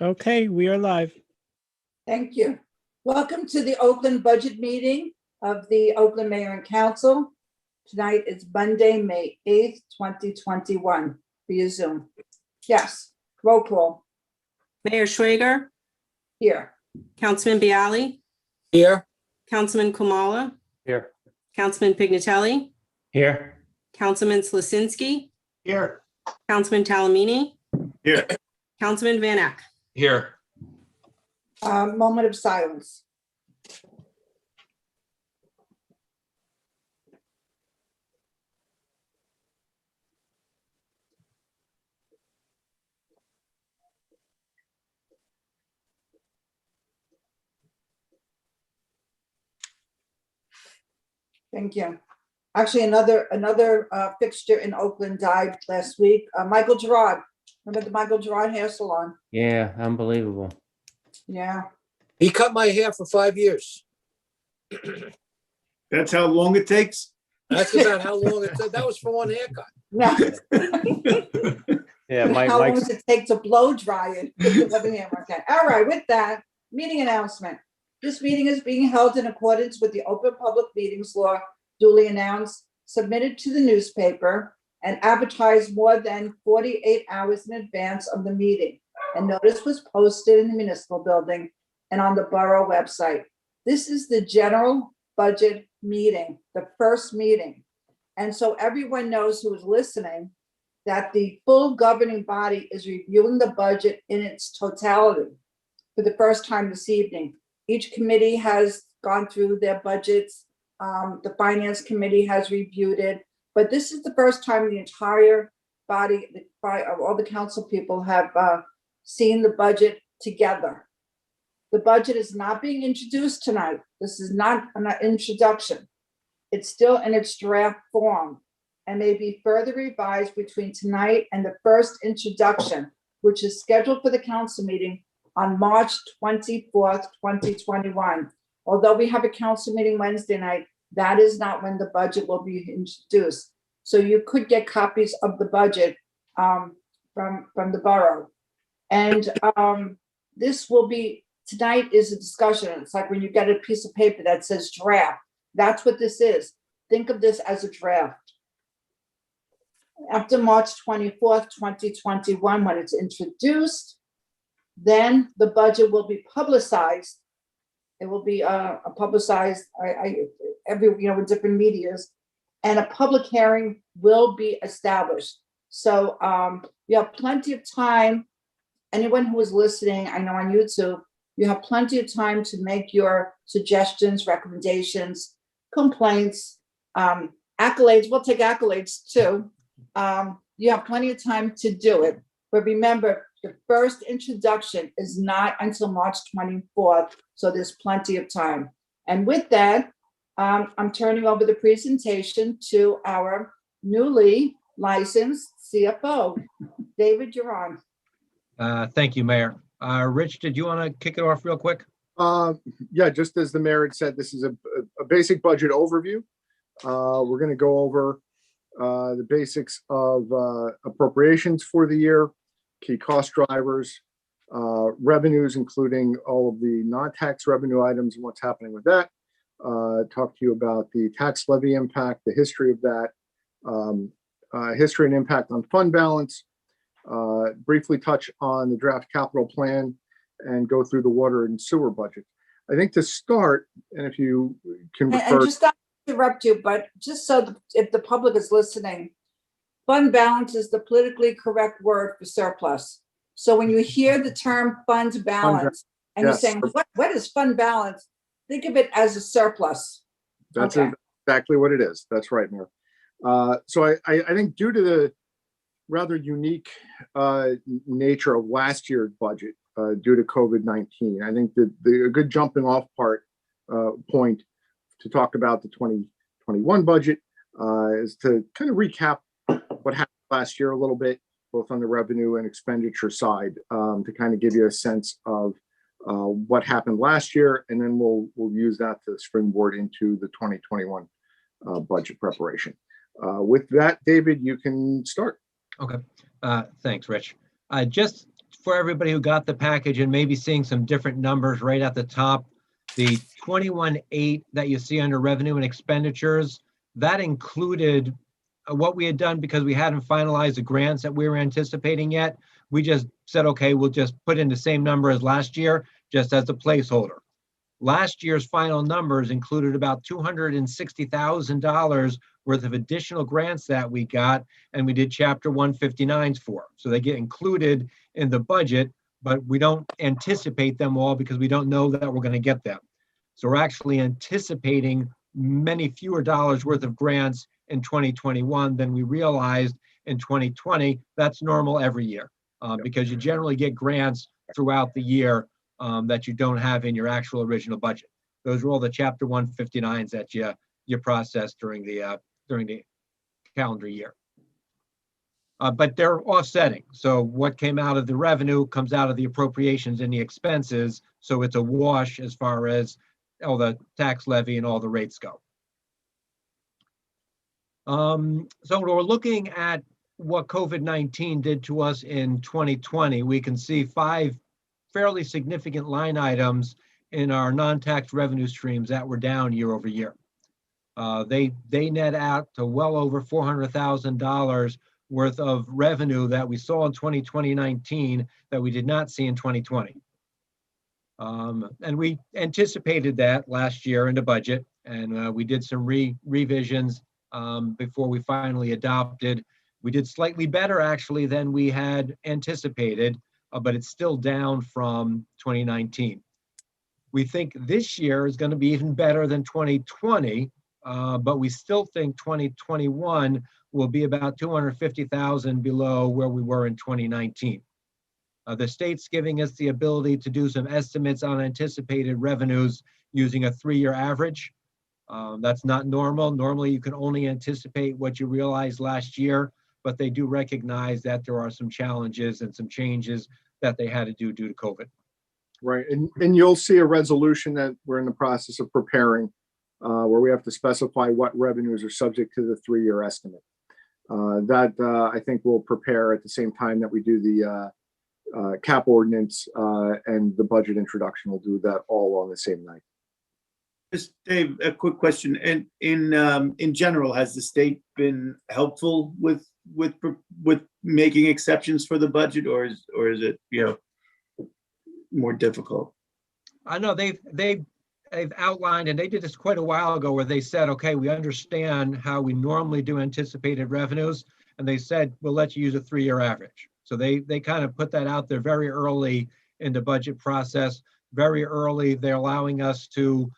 Okay, we are live. Thank you. Welcome to the Oakland budget meeting of the Oakland Mayor and Council. Tonight is Monday, May 8th, 2021 via Zoom. Yes, roll call Mayor Schwager, here. Councilman Bialy, Here. Councilman Kamala, Here. Councilman Pignatelli, Here. Councilman Slasinski, Here. Councilman Talamini, Here. Councilman Van Eck. Here. Moment of silence. Thank you. Actually, another fixture in Oakland died last week. Michael Gerard. Remember the Michael Gerard hair salon? Yeah, unbelievable. Yeah. He cut my hair for 5 years. That's how long it takes? That's about how long it took. That was for one haircut. No. Yeah, How long Mike's does it take to blow dry it? Okay. All right, with that, meeting announcement. This meeting is being held in accordance with the Open Public Meetings Law, duly announced, submitted to the newspaper, and advertised more than 48 hours in advance of the meeting. A notice was posted in the municipal building and on the borough website. This is the general budget meeting, the first meeting. And so everyone knows who is listening that the full governing body is reviewing the budget in its totality for the first time this evening. Each committee has gone through their budgets. The finance committee has reviewed it, but this is the first time the entire body, all the council people have seen the budget together. The budget is not being introduced tonight. This is not an introduction. It's still in its draft form and may be further revised between tonight and the first introduction, which is scheduled for the council meeting on March 24th, 2021. Although we have a council meeting Wednesday night, that is not when the budget will be introduced. So you could get copies of the budget from the borough. And this will be, tonight is a discussion. It's like when you get a piece of paper that says draft. That's what this is. Think of this as a draft. After March 24th, 2021, when it's introduced, then the budget will be publicized. It will be publicized every, with different medias, and a public hearing will be established. So you have plenty of time. Anyone who is listening, I know on YouTube, you have plenty of time to make your suggestions, recommendations, complaints, accolades. We'll take accolades too. You have plenty of time to do it. But remember, the first introduction is not until March 24th, so there's plenty of time. And with that, I'm turning over the presentation to our newly licensed CFO, David, you're on. Thank you, Mayor. Rich, did you want to kick it off real quick? Yeah, just as the mayor had said, this is a basic budget overview. We're going to go over the basics of appropriations for the year, key cost drivers, revenues, including all of the non-tax revenue items and what's happening with that. Talk to you about the tax levy impact, the history of that, history and impact on fund balance, briefly touch on the draft capital plan, and go through the water and sewer budget. I think to start, and if you can refer— And just not to interrupt you, but just so if the public is listening, fund balance is the politically correct word for surplus. So when you hear the term fund balance, and yes. you're saying, what is fund balance? Think of it as a surplus. That's Okay. exactly what it is. That's right, Mayor. So I think due to the rather unique nature of last year's budget due to COVID-19, I think that a good jumping off point to talk about the 2021 budget is to kind of recap what happened last year a little bit, both on the revenue and expenditure side, to kind of give you a sense of what happened last year, and then we'll use that to springboard into the 2021 budget preparation. With that, David, you can start. Okay. Thanks, Rich. Just for everybody who got the package and maybe seeing some different numbers right at the top, the 21.8 that you see under revenue and expenditures, that included what we had done because we hadn't finalized the grants that we were anticipating yet. We just said, okay, we'll just put in the same number as last year, just as a placeholder. Last year's final numbers included about $260,000 worth of additional grants that we got, and we did Chapter 159s for. So they get included in the budget, but we don't anticipate them all because we don't know that we're going to get them. So we're actually anticipating many fewer dollars worth of grants in 2021 than we realized in 2020. That's normal every year because you generally get grants throughout the year that you don't have in your actual original budget. Those are all the Chapter 159s that you process during the calendar year. But they're offsetting. So what came out of the revenue comes out of the appropriations and the expenses. So it's a wash as far as all the tax levy and all the rates go. So we're looking at what COVID-19 did to us in 2020. We can see 5 fairly significant line items in our non-tax revenue streams that were down year over year. They net out to well over $400,000 worth of revenue that we saw in 2019 that we did not see in 2020. And we anticipated that last year in the budget, and we did some revisions before we finally adopted. We did slightly better actually than we had anticipated, but it's still down from 2019. We think this year is going to be even better than 2020, but we still think 2021 will be about 250,000 below where we were in 2019. The state's giving us the ability to do some estimates on anticipated revenues using a 3-year average. That's not normal. Normally, you can only anticipate what you realized last year, but they do recognize that there are some challenges and some changes that they had to do due to COVID. Right, and you'll see a resolution that we're in the process of preparing where we have to specify what revenues are subject to the 3-year estimate. That I think we'll prepare at the same time that we do the cap ordinance and the budget introduction. We'll do that all on the same night. Just Dave, a quick question. And in general, has the state been helpful with making exceptions for the budget, or is it more difficult? I know they've outlined, and they did this quite a while ago, where they said, okay, we understand how we normally do anticipated revenues, and they said we'll let you use a 3-year average. So they kind of put that out there very early in the budget process. Very early, they're allowing us to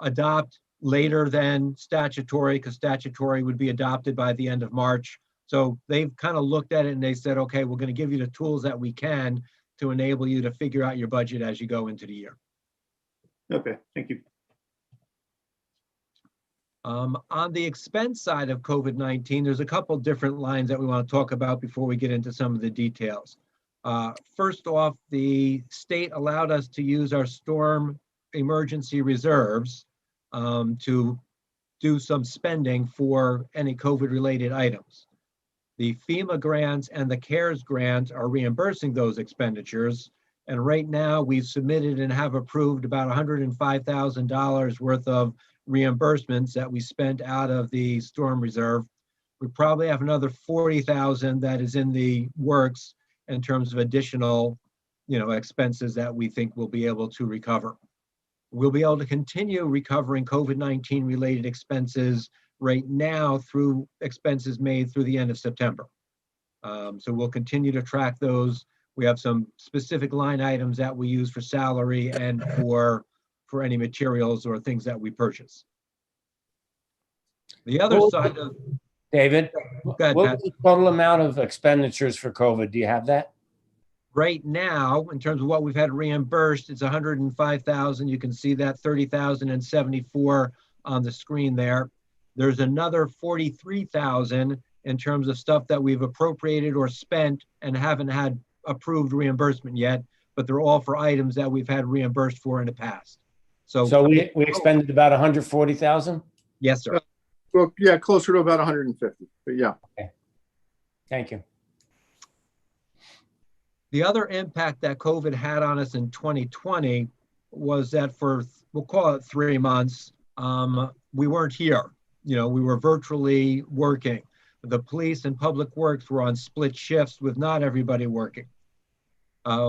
adopt later than statutory, because statutory would be adopted by the end of March. So they've kind of looked at it and they said, okay, we're going to give you the tools that we can to enable you to figure out your budget as you go into the year. Okay, thank you. On the expense side of COVID-19, there's a couple different lines that we want to talk about before we get into some of the details. First off, the state allowed us to use our storm emergency reserves to do some spending for any COVID-related items. The FEMA grants and the CARES grant are reimbursing those expenditures. And right now we've submitted and have approved about $105,000 worth of reimbursements that we spent out of the storm reserve. We probably have another 40,000 that is in the works in terms of additional, expenses that we think we'll be able to recover. We'll be able to continue recovering COVID-19 related expenses right now through expenses made through the end of September. So we'll continue to track those. We have some specific line items that we use for salary and for any materials or things that we purchase. The other side of David, Go ahead, what Pat. was the total amount of expenditures for COVID? Do you have that? Right now, in terms of what we've had reimbursed, it's 105,000. You can see that 30,074 on the screen there. There's another 43,000 in terms of stuff that we've appropriated or spent and haven't had approved reimbursement yet, but they're all for items that we've had reimbursed for in the past. So we expended about 140,000? Yes, sir. Well, yeah, closer to about 150, but yeah. Thank you. The other impact that COVID had on us in 2020 was that for, we'll call it 3 months, we weren't here. You know, we were virtually working. The police and public works were on split shifts with not everybody working.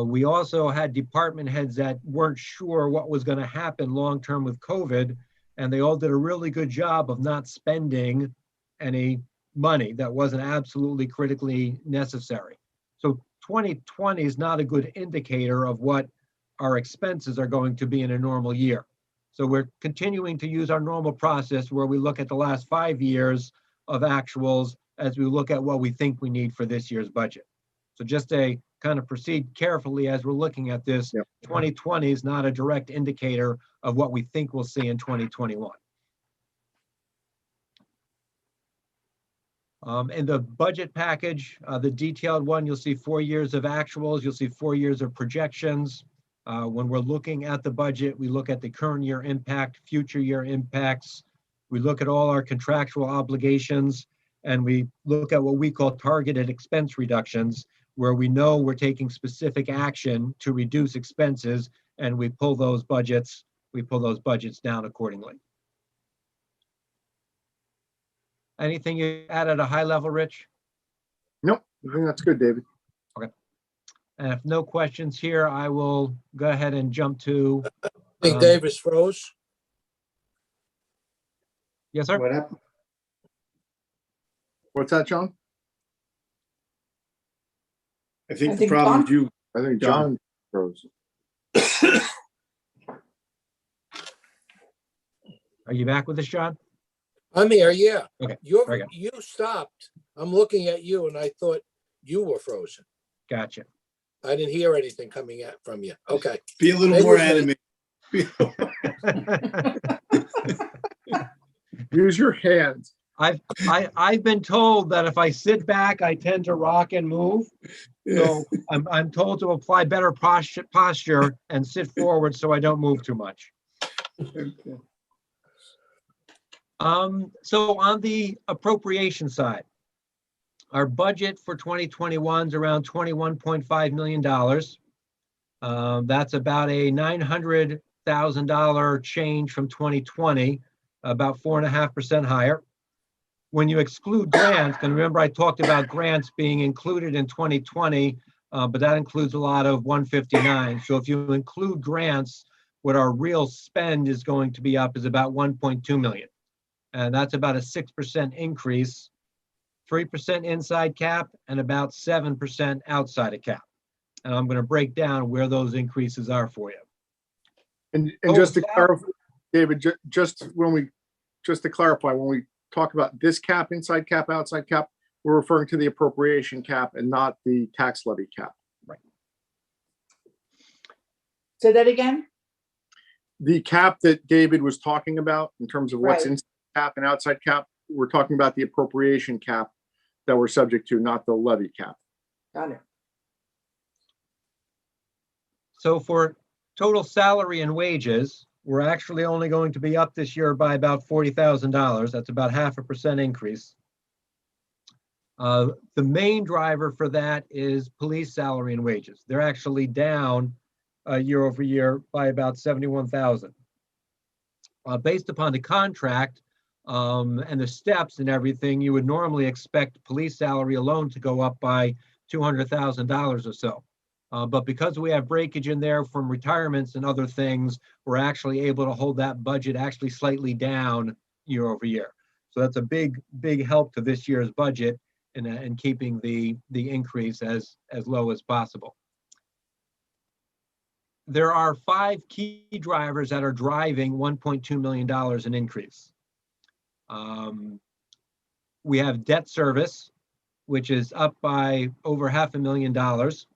We also had department heads that weren't sure what was going to happen long-term with COVID, and they all did a really good job of not spending any money that wasn't absolutely critically necessary. So 2020 is not a good indicator of what our expenses are going to be in a normal year. So we're continuing to use our normal process where we look at the last 5 years of actuals as we look at what we think we need for this year's budget. So just to kind of proceed carefully as we're looking at this, Yep. 2020 is not a direct indicator of what we think we'll see in 2021. In the budget package, the detailed one, you'll see 4 years of actuals, you'll see 4 years of projections. When we're looking at the budget, we look at the current year impact, future year impacts. We look at all our contractual obligations, and we look at what we call targeted expense reductions, where we know we're taking specific action to reduce expenses, and we pull those budgets down accordingly. Anything you add at a high level, Rich? Nope, I think that's good, David. And if no questions here, I will go ahead and jump to. I think Davis froze. Yes, sir. What happened? What's that, John? I think I the think problem John- you, I think John. John froze. Are you back with us, John? I'm here, yeah. Okay, very good. You stopped. I'm looking at you and I thought you were frozen. Gotcha. I didn't hear anything coming out from you. Okay. be a little Maybe more it's animated. Use your hands. I've been told that if I sit back, I tend to rock and move. So I'm told to apply better posture and sit forward so I don't move too much. Okay. So on the appropriation side, our budget for 2021 is around $21.5 million. That's about a $900,000 change from 2020, about 4.5% higher. When you exclude grants, and remember I talked about grants being included in 2020, but that includes a lot of 159. So if you include grants, what our real spend is going to be up is about 1.2 million. And that's about a 6% increase, 3% inside cap and about 7% outside of cap. And I'm going to break down where those increases are for you. And Oh, just to that- clarify, David, just to clarify, when we talk about this cap, inside cap, outside cap, we're referring to the appropriation cap and not the tax levy cap. Say that again? The cap that David was talking about in terms of what's Right. inside cap and outside cap, we're talking about the appropriation cap that we're subject to, not the levy cap. Got it. So for total salary and wages, we're actually only going to be up this year by about $40,000. That's about 0.5% increase. The main driver for that is police salary and wages. They're actually down year over year by about 71,000. Based upon the contract and the steps and everything, you would normally expect police salary alone to go up by $200,000 or so. But because we have breakage in there from retirements and other things, we're actually able to hold that budget actually slightly down year over year. So that's a big help to this year's budget in keeping the increase as low as possible. There are 5 key drivers that are driving $1.2 million in increase. We have debt service, which is up by over $500,000.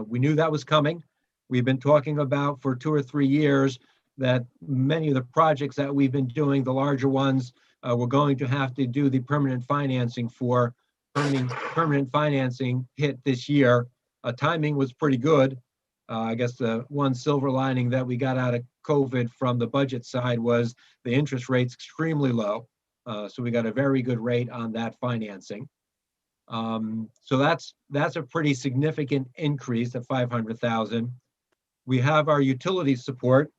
We knew that was coming. We've been talking about for 2 or 3 years that many of the projects that we've been doing, the larger ones, we're going to have to do the permanent financing for. Permanent financing hit this year. Timing was pretty good. I guess the one silver lining that we got out of COVID from the budget side was the interest rate's extremely low. So we got a very good rate on that financing. So that's a pretty significant increase of 500,000. We have our utility support,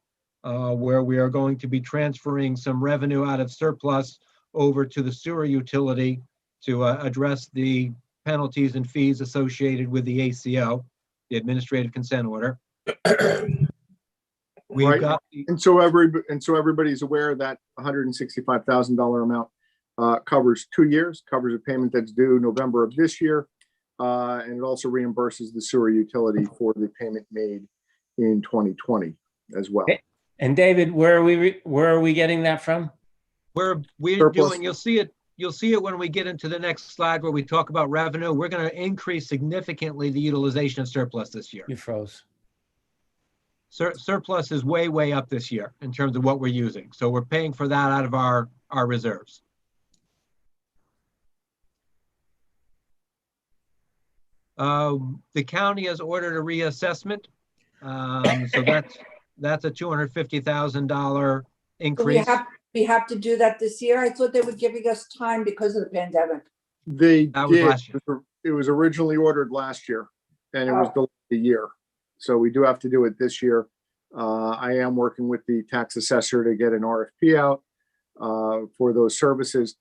where we are going to be transferring some revenue out of surplus over to the sewer utility to address the penalties and fees associated with the ACO, the administrative consent order. We've Right. got, And so everybody's aware that $165,000 amount covers 2 years, covers a payment that's due November of this year. And it also reimburses the sewer utility for the payment made in 2020 as well. And David, where are we getting that from? we're Surplus. doing, you'll see it when we get into the next slide where we talk about revenue. We're going to increase significantly the utilization of surplus this year. You froze. Surplus is way up this year in terms of what we're using. So we're paying for that out of our reserves. The county has ordered a reassessment. So that's a $250,000 So increase. we have to do that this year? I thought they were giving us time because of the pandemic. They That was did. last year. It was originally ordered last year and it was Oh. delayed a year. So we do have to do it this year. I am working with the tax assessor to get an RFP out for those services.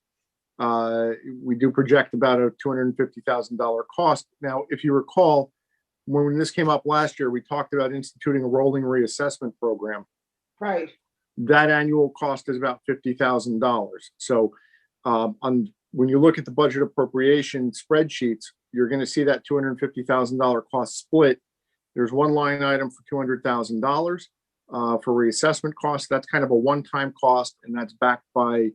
We do project about a $250,000 cost. Now, if you recall, when this came up last year, we talked about instituting a rolling reassessment program. Right. That annual cost is about $50,000. So when you look at the budget appropriation spreadsheets, you're going to see that $250,000 cost split. There's one line item for $200,000 for reassessment costs. That's kind of a one-time cost, and that's backed by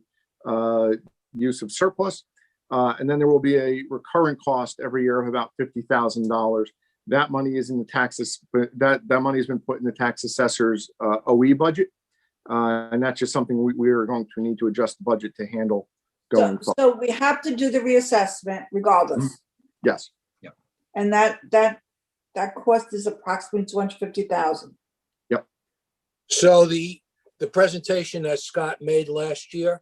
use of surplus. And then there will be a recurring cost every year of about $50,000. That money is in the taxes, but that money has been put in the tax assessor's OE budget. And that's just something we are going to need to adjust the budget to handle going forward. So we have to do the reassessment regardless. Yes. And that cost is approximately 250,000. So the presentation that Scott made last year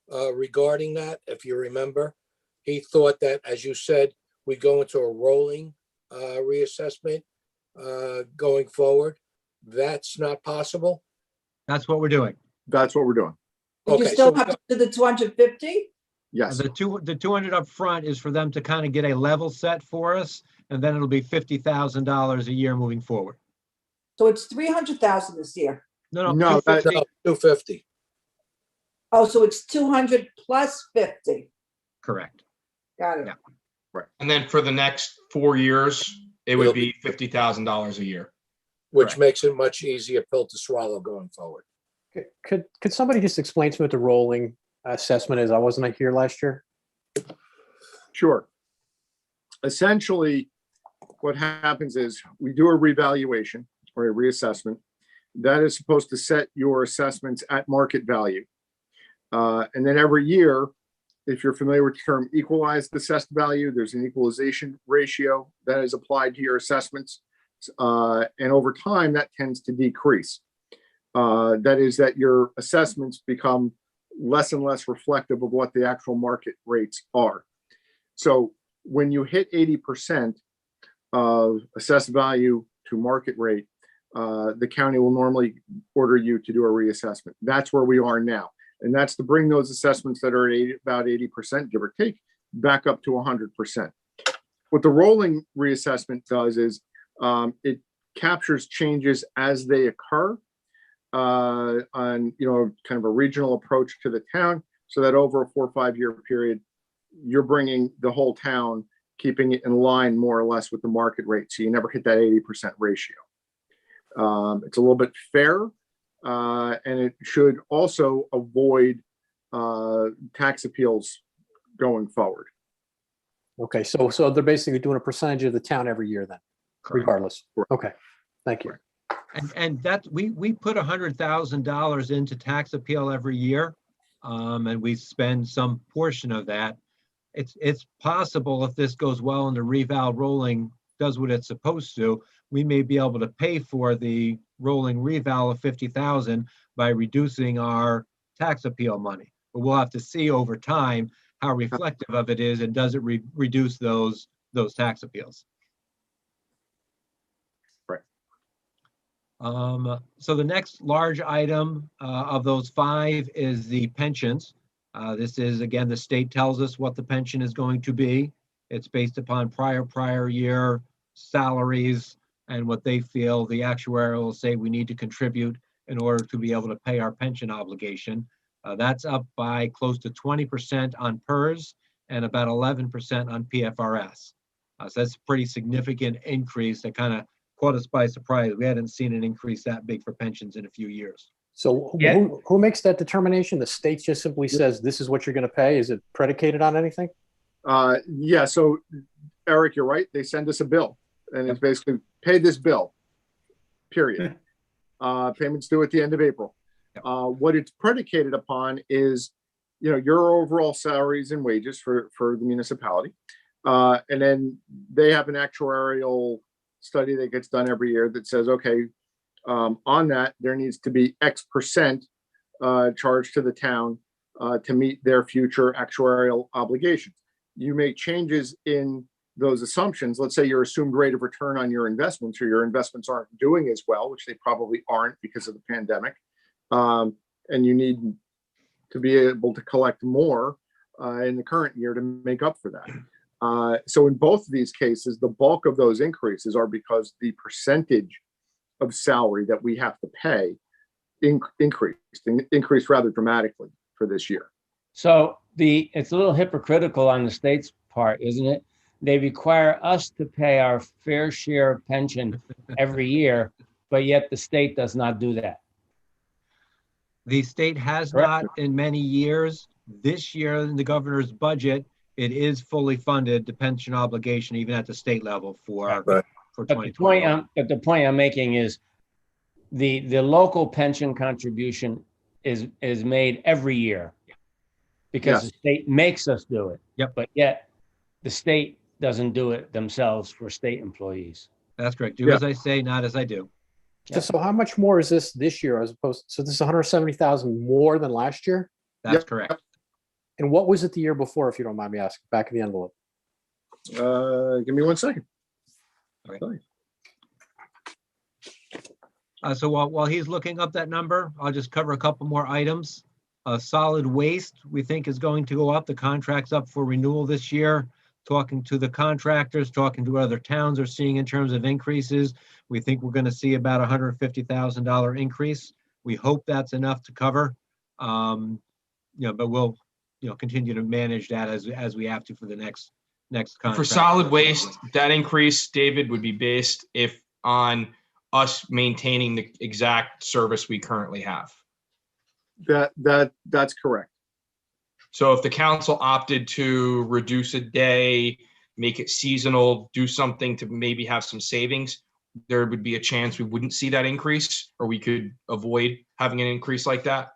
regarding that, if you remember, he thought that, as you said, we go into a rolling reassessment going forward. That's not possible. That's what we're doing. That's what we're doing. But you Okay, still so have to do the 250? Yes. The 200 up front is for them to kind of get a level set for us, and then it'll be $50,000 a year moving forward. So it's 300,000 this year. No, 250. No, 250. Oh, so it's 200 plus 50. Correct. Got it. Yeah. And then for the next 4 years, it It'll would be $50,000 a year. Which Correct. makes it much easier pill to swallow going forward. Could somebody just explain to me what the rolling assessment is? I wasn't here last year. Sure. Essentially, what happens is we do a revaluation or a reassessment. That is supposed to set your assessments at market value. And then every year, if you're familiar with the term equalized assessed value, there's an equalization ratio that is applied to your assessments. And over time, that tends to decrease. That is that your assessments become less and less reflective of what the actual market rates are. So when you hit 80% of assessed value to market rate, the county will normally order you to do a reassessment. That's where we are now. And that's to bring those assessments that are at about 80%, give or take, back up to 100%. What the rolling reassessment does is it captures changes as they occur on, kind of a regional approach to the town, so that over a 4 or 5 year period, you're bringing the whole town, keeping it in line more or less with the market rate. So you never hit that 80% ratio. It's a little bit fairer, and it should also avoid tax appeals going forward. Okay, so they're basically doing a percentage of the town every year then, Correct. regardless. Correct. Okay, thank you. And that we put $100,000 into tax appeal every year, and we spend some portion of that. It's possible, if this goes well and the reval rolling does what it's supposed to, we may be able to pay for the rolling reval of 50,000 by reducing our tax appeal money. But we'll have to see over time how reflective of it is, and does it reduce those tax appeals? Right. So the next large item of those 5 is the pensions. This is, again, the state tells us what the pension is going to be. It's based upon prior year salaries and what they feel the actuary will say we need to contribute in order to be able to pay our pension obligation. That's up by close to 20% on PERS and about 11% on PFRS. So that's a pretty significant increase that kind of caught us by surprise. We hadn't seen an increase that big for pensions in a few years. So Yeah. who makes that determination? The state just simply says, this is what you're going to pay? Is it predicated on anything? Yeah, so Eric, you're right. They send us a bill and it's basically pay this bill, period. Payments due at the end of April. What it's predicated upon is, your overall salaries and wages for the municipality. And then they have an actuarial study that gets done every year that says, okay, on that, there needs to be X percent charged to the town to meet their future actuarial obligations. You make changes in those assumptions. Let's say your assumed rate of return on your investments, or your investments aren't doing as well, which they probably aren't because of the pandemic. And you need to be able to collect more in the current year to make up for that. So in both of these cases, the bulk of those increases are because the percentage of salary that we have to pay increased rather dramatically for this year. So it's a little hypocritical on the state's part, isn't it? They require us to pay our fair share of pension every year, but yet the state does not do that. The state has Correct. not in many years. This year in the governor's budget, it is fully funded, the pension obligation, even at the state level for Right. for But the point 2021. the point I'm making is the local pension contribution is made every year because Yes. the state makes us do it. Yep. But yet the state doesn't do it themselves for state employees. That's correct. Do Yeah. as I say, not as I do. So how much more is this year as opposed, so this is 170,000 more than last year? That's Yep. correct. And what was it the year before, if you don't mind me asking, back of the envelope? Give me 1 second. Okay. So while he's looking up that number, I'll just cover a couple more items. Solid waste, we think, is going to go up. The contract's up for renewal this year. Talking to the contractors, talking to what other towns are seeing in terms of increases, we think we're going to see about $150,000 increase. We hope that's enough to cover. But we'll continue to manage that as we have to for the next contract. For solid waste, that increase, David, would be based on us maintaining the exact service we currently have. That's correct. So if the council opted to reduce a day, make it seasonal, do something to maybe have some savings, there would be a chance we wouldn't see that increase, or we could avoid having an increase like that.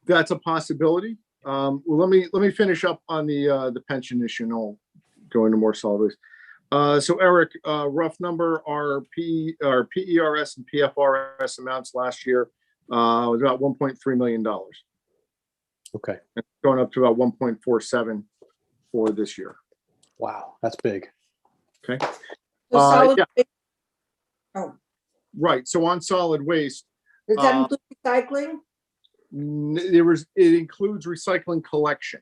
That's a possibility. Well, let me finish up on the pension issue, and I'll go into more solid waste. So Eric, rough number, our PERS and PFRS amounts last year was about $1.3 million. Okay. It's going up to about 1.47 for this year. Wow, that's big. Okay. The solid yeah. waste- Oh, Right. So on solid waste, does that include recycling? it includes recycling collection.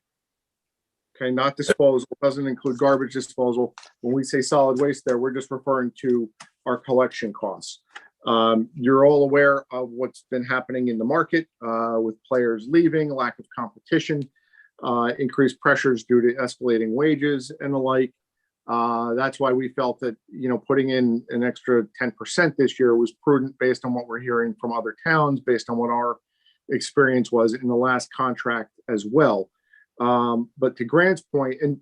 Okay, not disposal. Doesn't include garbage disposal. When we say solid waste there, we're just referring to our collection costs. You're all aware of what's been happening in the market with players leaving, lack of competition, increased pressures due to escalating wages and the like. That's why we felt that, putting in an extra 10% this year was prudent based on what we're hearing from other towns, based on what our experience was in the last contract as well. But to Grant's point, and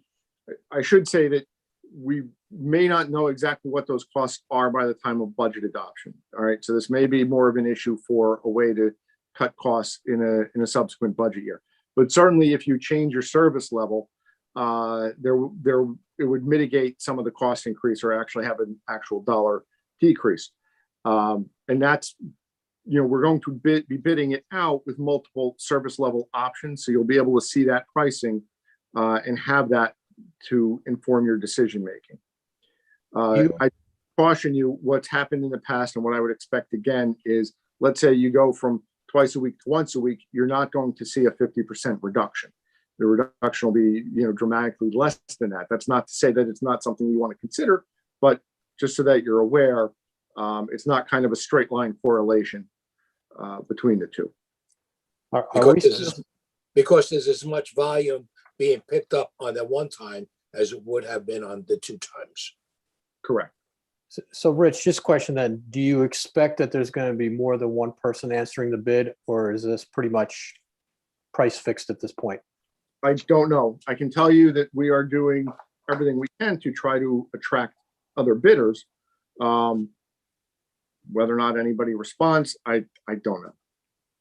I should say that we may not know exactly what those costs are by the time of budget adoption. All right. So this may be more of an issue for a way to cut costs in a subsequent budget year. But certainly if you change your service level, it would mitigate some of the cost increase or actually have an actual dollar decrease. And that's we're going to be bidding it out with multiple service level options. So you'll be able to see that pricing and have that to inform your decision making. I caution you, what's happened in the past and what I would expect again is, let's say you go from twice a week to once a week, you're not going to see a 50% reduction. The reduction will be, dramatically less than that. That's not to say that it's not something you want to consider, but just so that you're aware, it's not kind of a straight line correlation between the two. Because there's as much volume being picked up on that one time as it would have been on the 2 times. Correct. So Rich, just a question then, do you expect that there's going to be more than one person answering the bid, or is this pretty much price fixed at this point? I don't know. I can tell you that we are doing everything we can to try to attract other bidders. Whether or not anybody responds, I don't know.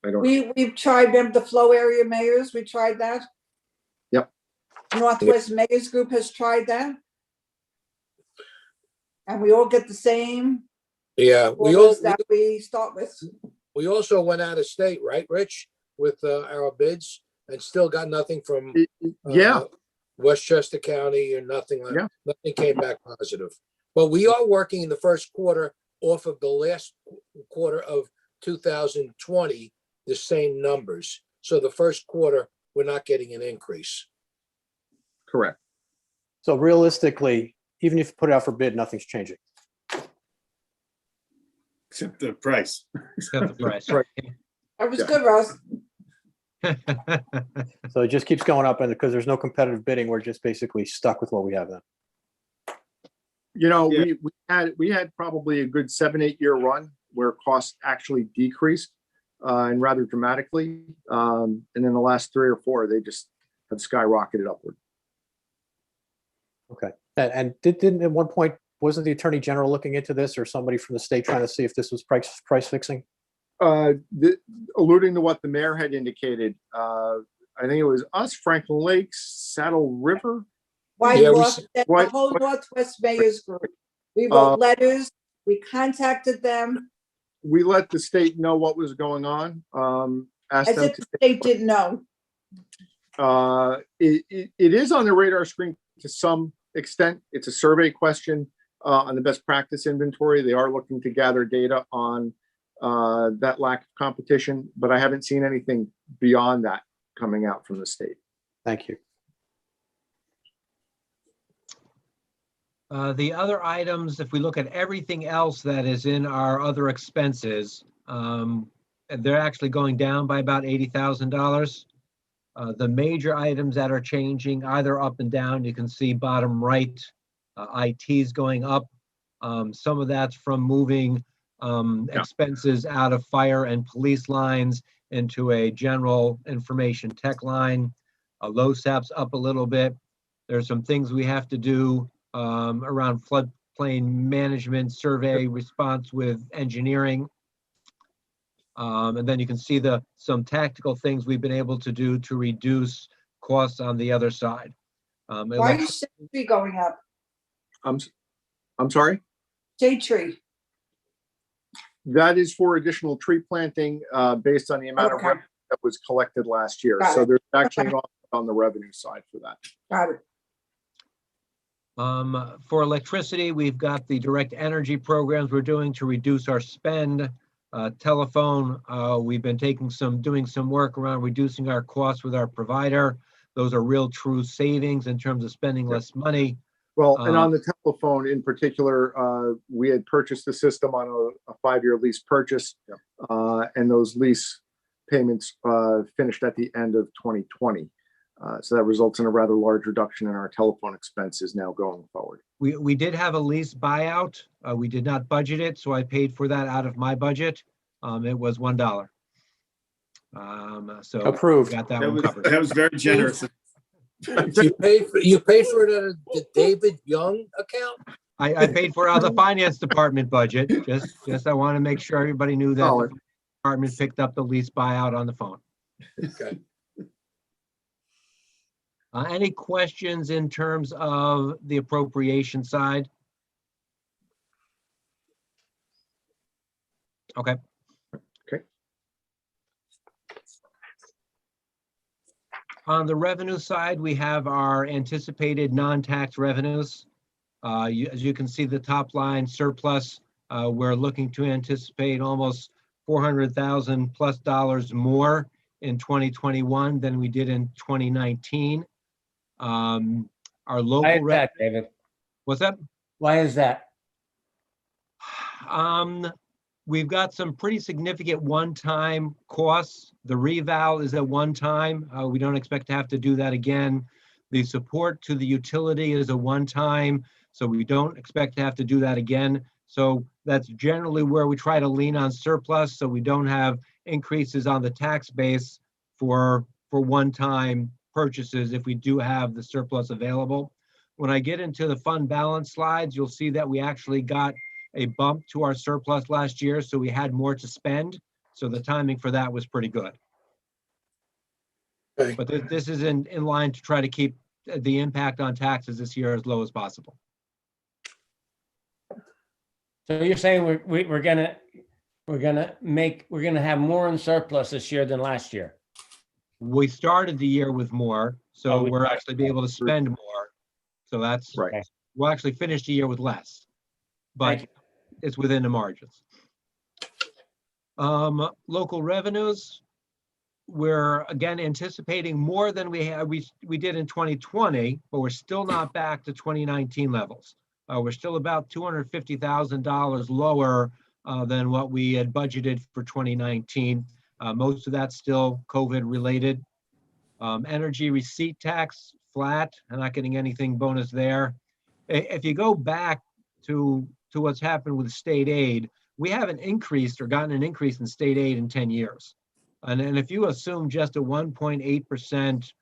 I don't know. We've tried them, the flow area mayors, we tried that. Yep. Northwest Mayors Group has tried that. And we all get the same. Yeah, orders that we start with. we also went out of state, right, Rich, with our bids and still got nothing from Yeah. Westchester County or nothing like Yeah. nothing came back positive. But we are working in the first quarter off of the last quarter of 2020, the same numbers. So the first quarter, we're not getting an increase. Correct. So realistically, even if you put it out for bid, nothing's changing. Except the price. Except the price. Right. That was Yeah. good, Russ. So it just keeps going up, and because there's no competitive bidding, we're just basically stuck with what we have then. Yeah. we had probably a good 7-8 year run where costs actually decreased and rather dramatically. And then the last 3 or 4, they just have skyrocketed upward. Okay. And didn't at one point, wasn't the Attorney General looking into this, or somebody from the state trying to see if this was price fixing? Alluding to what the mayor had indicated, I think it was us, Franklin Lakes, Saddle River. Yeah, The whole Northwest Mayors Group. We wrote letters, we contacted them, We let the state know what was going on. Asked as them if the state didn't know. it is on the radar screen to some extent. It's a survey question on the best practice inventory. They are looking to gather data on that lack of competition, but I haven't seen anything beyond that coming out from the state. Thank you. The other items, if we look at everything else that is in our other expenses, they're actually going down by about $80,000. The major items that are changing either up and down, you can see bottom right, IT is going up. Some of that's from moving expenses out of fire and police lines into a general information tech line. LoSAP's up a little bit. There's some things we have to do around floodplain management, survey response with engineering. And then you can see some tactical things we've been able to do to reduce costs on the other side. Why is shade tree going up? I'm sorry. Shade tree. That is for additional tree planting based on the amount of Okay. revenue that was collected last year. Got So it. there's actually an offset on the revenue side for that. Got it. For electricity, we've got the direct energy programs we're doing to reduce our spend. Telephone, we've been doing some work around reducing our costs with our provider. Those are real true savings in terms of spending less money. Well, and on the telephone in particular, we had purchased the system on a 5-year lease purchase. And those lease payments finished at the end of 2020. So that results in a rather large reduction in our telephone expenses now going forward. We did have a lease buyout. We did not budget it, so I paid for that out of my budget. It was $1. So Approved. got that one covered. That was very generous. You paid for it out of the David Young account? I paid for it out of the finance department budget. Just I want to make sure everybody knew that the department picked up the lease buyout on the phone. Okay. Any questions in terms of the appropriation side? Okay. Okay. On the revenue side, we have our anticipated non-tax revenues. As you can see, the top line surplus, we're looking to anticipate almost $400,000 plus more in 2021 than we did in 2019. Our Why local, is that, David? what's that? Why is that? We've got some pretty significant one-time costs. The reval is at one time. We don't expect to have to do that again. The support to the utility is a one-time, so we don't expect to have to do that again. So that's generally where we try to lean on surplus, so we don't have increases on the tax base for one-time purchases if we do have the surplus available. When I get into the fund balance slides, you'll see that we actually got a bump to our surplus last year, so we had more to spend. So the timing for that was pretty good. Okay. But this is in line to try to keep the impact on taxes this year as low as possible. So you're saying we're gonna have more in surplus this year than last year? We started the year with more, so Oh, we we're started- actually be able to spend more. So that's, Right. we'll actually finish the year with less, Thank but you. it's within the margins. Local revenues, we're again anticipating more than we did in 2020, but we're still not back to 2019 levels. We're still about $250,000 lower than what we had budgeted for 2019. Most of that's still COVID related. Energy receipt tax, flat, I'm not getting anything bonus there. If you go back to what's happened with state aid, we haven't increased or gotten an increase in state aid in 10 years. And if you assume just a 1.8%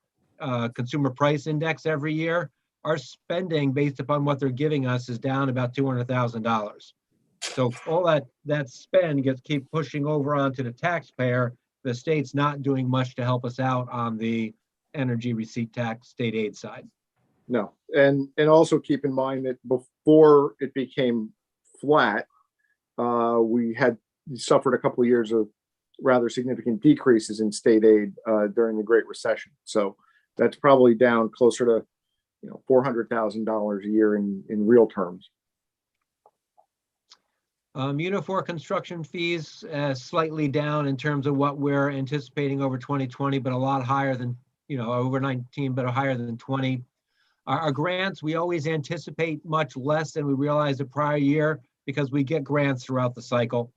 consumer price index every year, our spending based upon what they're giving us is down about $200,000. So all that spend keep pushing over onto the taxpayer. The state's not doing much to help us out on the energy receipt tax state aid side. No, and also keep in mind that before it became flat, we suffered a couple of years of rather significant decreases in state aid during the Great Recession. So that's probably down closer to $400,000 a year in real terms. Unifor construction fees slightly down in terms of what we're anticipating over 2020, but a lot higher than, over 19, but higher than 20. Our grants, we always anticipate much less than we realized the prior year because we get grants throughout the cycle.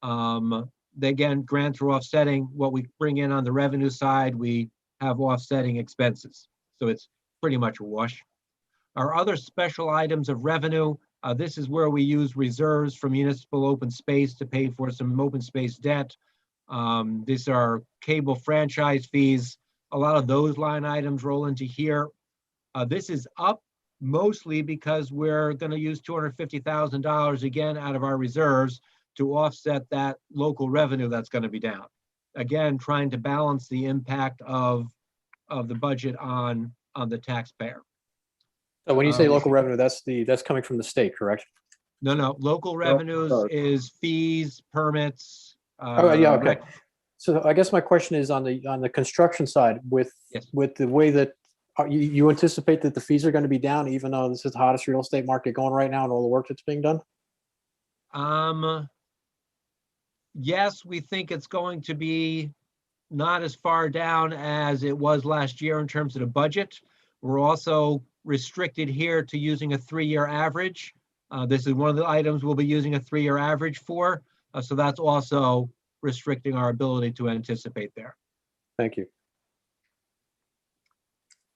Again, grants are offsetting what we bring in on the revenue side. We have offsetting expenses. So it's pretty much a wash. Our other special items of revenue, this is where we use reserves from municipal open space to pay for some open space debt. These are cable franchise fees. A lot of those line items roll into here. This is up mostly because we're going to use $250,000 again out of our reserves to offset that local revenue that's going to be down. Again, trying to balance the impact of the budget on the taxpayer. So when you say local revenue, that's coming from the state, correct? No, local revenues is fees, permits. Oh, yeah, okay. So I guess my question is on the construction side with the way that you anticipate that the fees are going to be down, even though this is the hottest real estate market going right now and all the work that's being done? Yes, we think it's going to be not as far down as it was last year in terms of the budget. We're also restricted here to using a 3-year average. This is one of the items we'll be using a 3-year average for. So that's also restricting our ability to anticipate there. Thank you.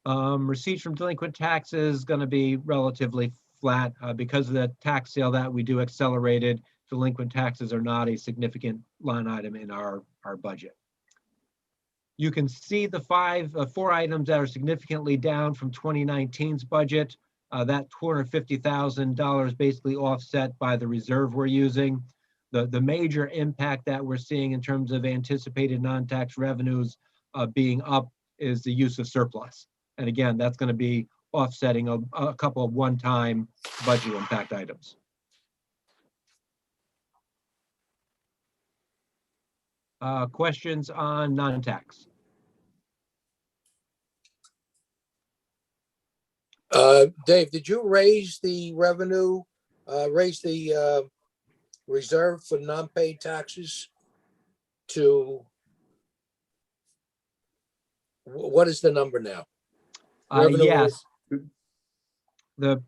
Receipts from delinquent taxes going to be relatively flat because of the tax sale that we do accelerated. Delinquent taxes are not a significant line item in our budget. You can see the 4 items that are significantly down from 2019's budget. That $250,000 basically offset by the reserve we're using. The major impact that we're seeing in terms of anticipated non-tax revenues being up is the use of surplus. And again, that's going to be offsetting a couple of one-time budget impact items. Questions on non-tax? Dave, did you raise the revenue, raise the reserve for non-paid taxes to, what is the number now? Revenue- Yes. The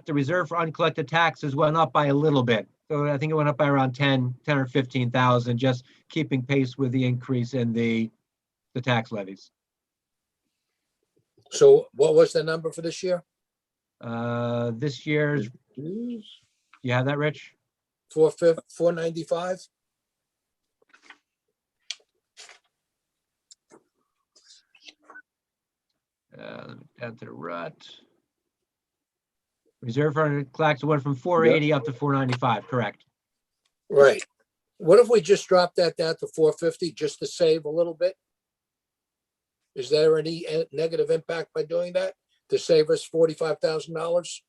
reserve for uncollected taxes went up by a little bit. So I think it went up by around 10 or 15,000, just keeping pace with the increase in the tax levies. So what was the number for this year? This year's, you have that, Rich? 495? Let me add to the rut. Reserve for uncollected went from 480 up to 495, correct? Right. What if we just drop that down to 450 just to save a little bit? Is there any negative impact by doing that to save us $45,000?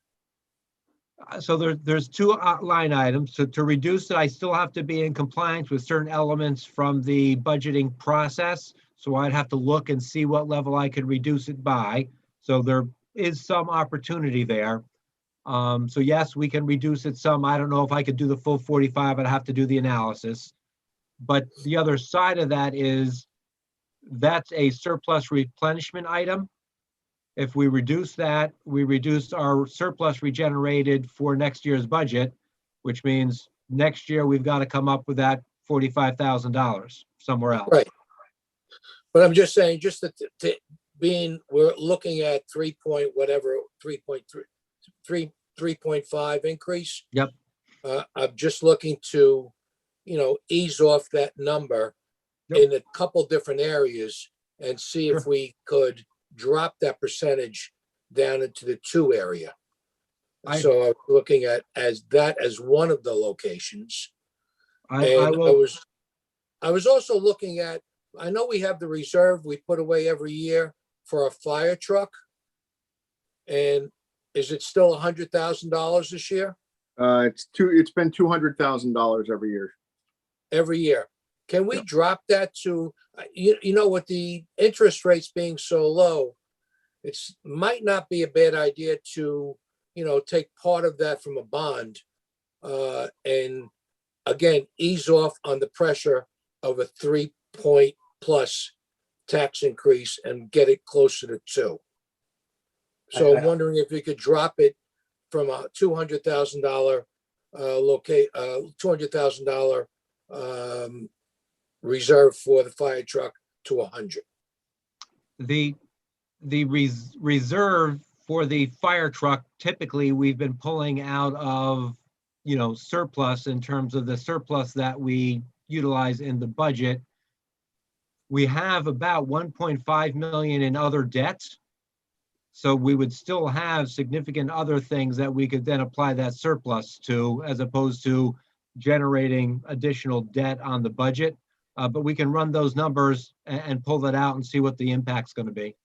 So there's two line items. So to reduce it, I still have to be in compliance with certain elements from the budgeting process. So I'd have to look and see what level I could reduce it by. So there is some opportunity there. So yes, we can reduce it some. I don't know if I could do the full 45. I'd have to do the analysis. But the other side of that is that's a surplus replenishment item. If we reduce that, we reduce our surplus regenerated for next year's budget, which means next year we've got to come up with that $45,000 somewhere else. Right. But I'm just saying, just to being, we're looking at 3.5 increase. Yep. I'm just looking to, ease off that number Yep. in a couple different areas and see if Sure. we could drop that percentage down into the 2 area. So I'm looking at as one of the locations. I And will. I was also looking at, I know we have the reserve we put away every year for a fire truck. And is it still $100,000 this year? It's been $200,000 every year. Every year. Can we drop that to, with the interest rates being so low, it's might not be a bad idea to, take part of that from a bond and again, ease off on the pressure of a 3-point plus tax increase and get it closer to 2. So I'm wondering if we could drop it from a $200,000 $200,000 reserve for the fire truck to 100. The reserve for the fire truck, typically we've been pulling out of, surplus in terms of the surplus that we utilize in the budget. We have about 1.5 million in other debts. So we would still have significant other things that we could then apply that surplus to, as opposed to generating additional debt on the budget. But we can run those numbers and pull that out and see what the impact's going to be.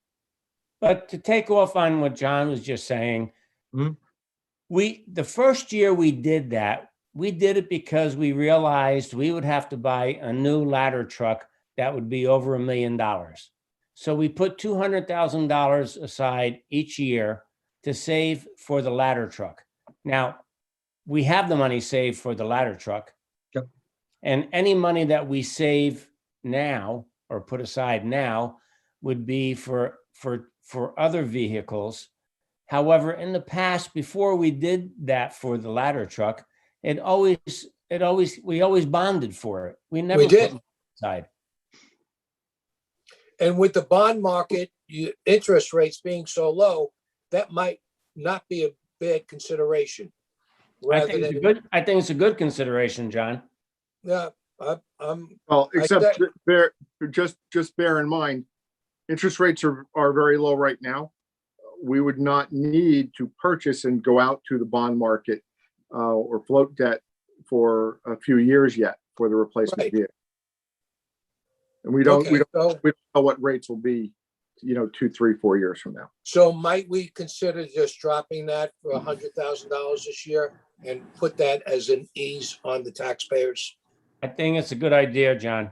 But to take off on what John was just saying, Mhm. the first year we did that, we did it because we realized we would have to buy a new ladder truck that would be over $1 million. So we put $200,000 aside each year to save for the ladder truck. Now, we have the money saved for the ladder truck. Yep. And any money that we save now or put aside now would be for other vehicles. However, in the past, before we did that for the ladder truck, we always bonded for it. We never did. put it aside. And with the bond market, interest rates being so low, that might not be a bad consideration. I think it's a good consideration, John. Yeah, Well, except just bear in mind, interest rates are very low right now. We would not need to purchase and go out to the bond market or float debt for a few years yet for the replacement Right. vehicle. And we don't so know what rates will be, 2, 3, 4 years from now. So might we consider just dropping that for $100,000 this year and put that as an ease on the taxpayers? I think it's a good idea, John.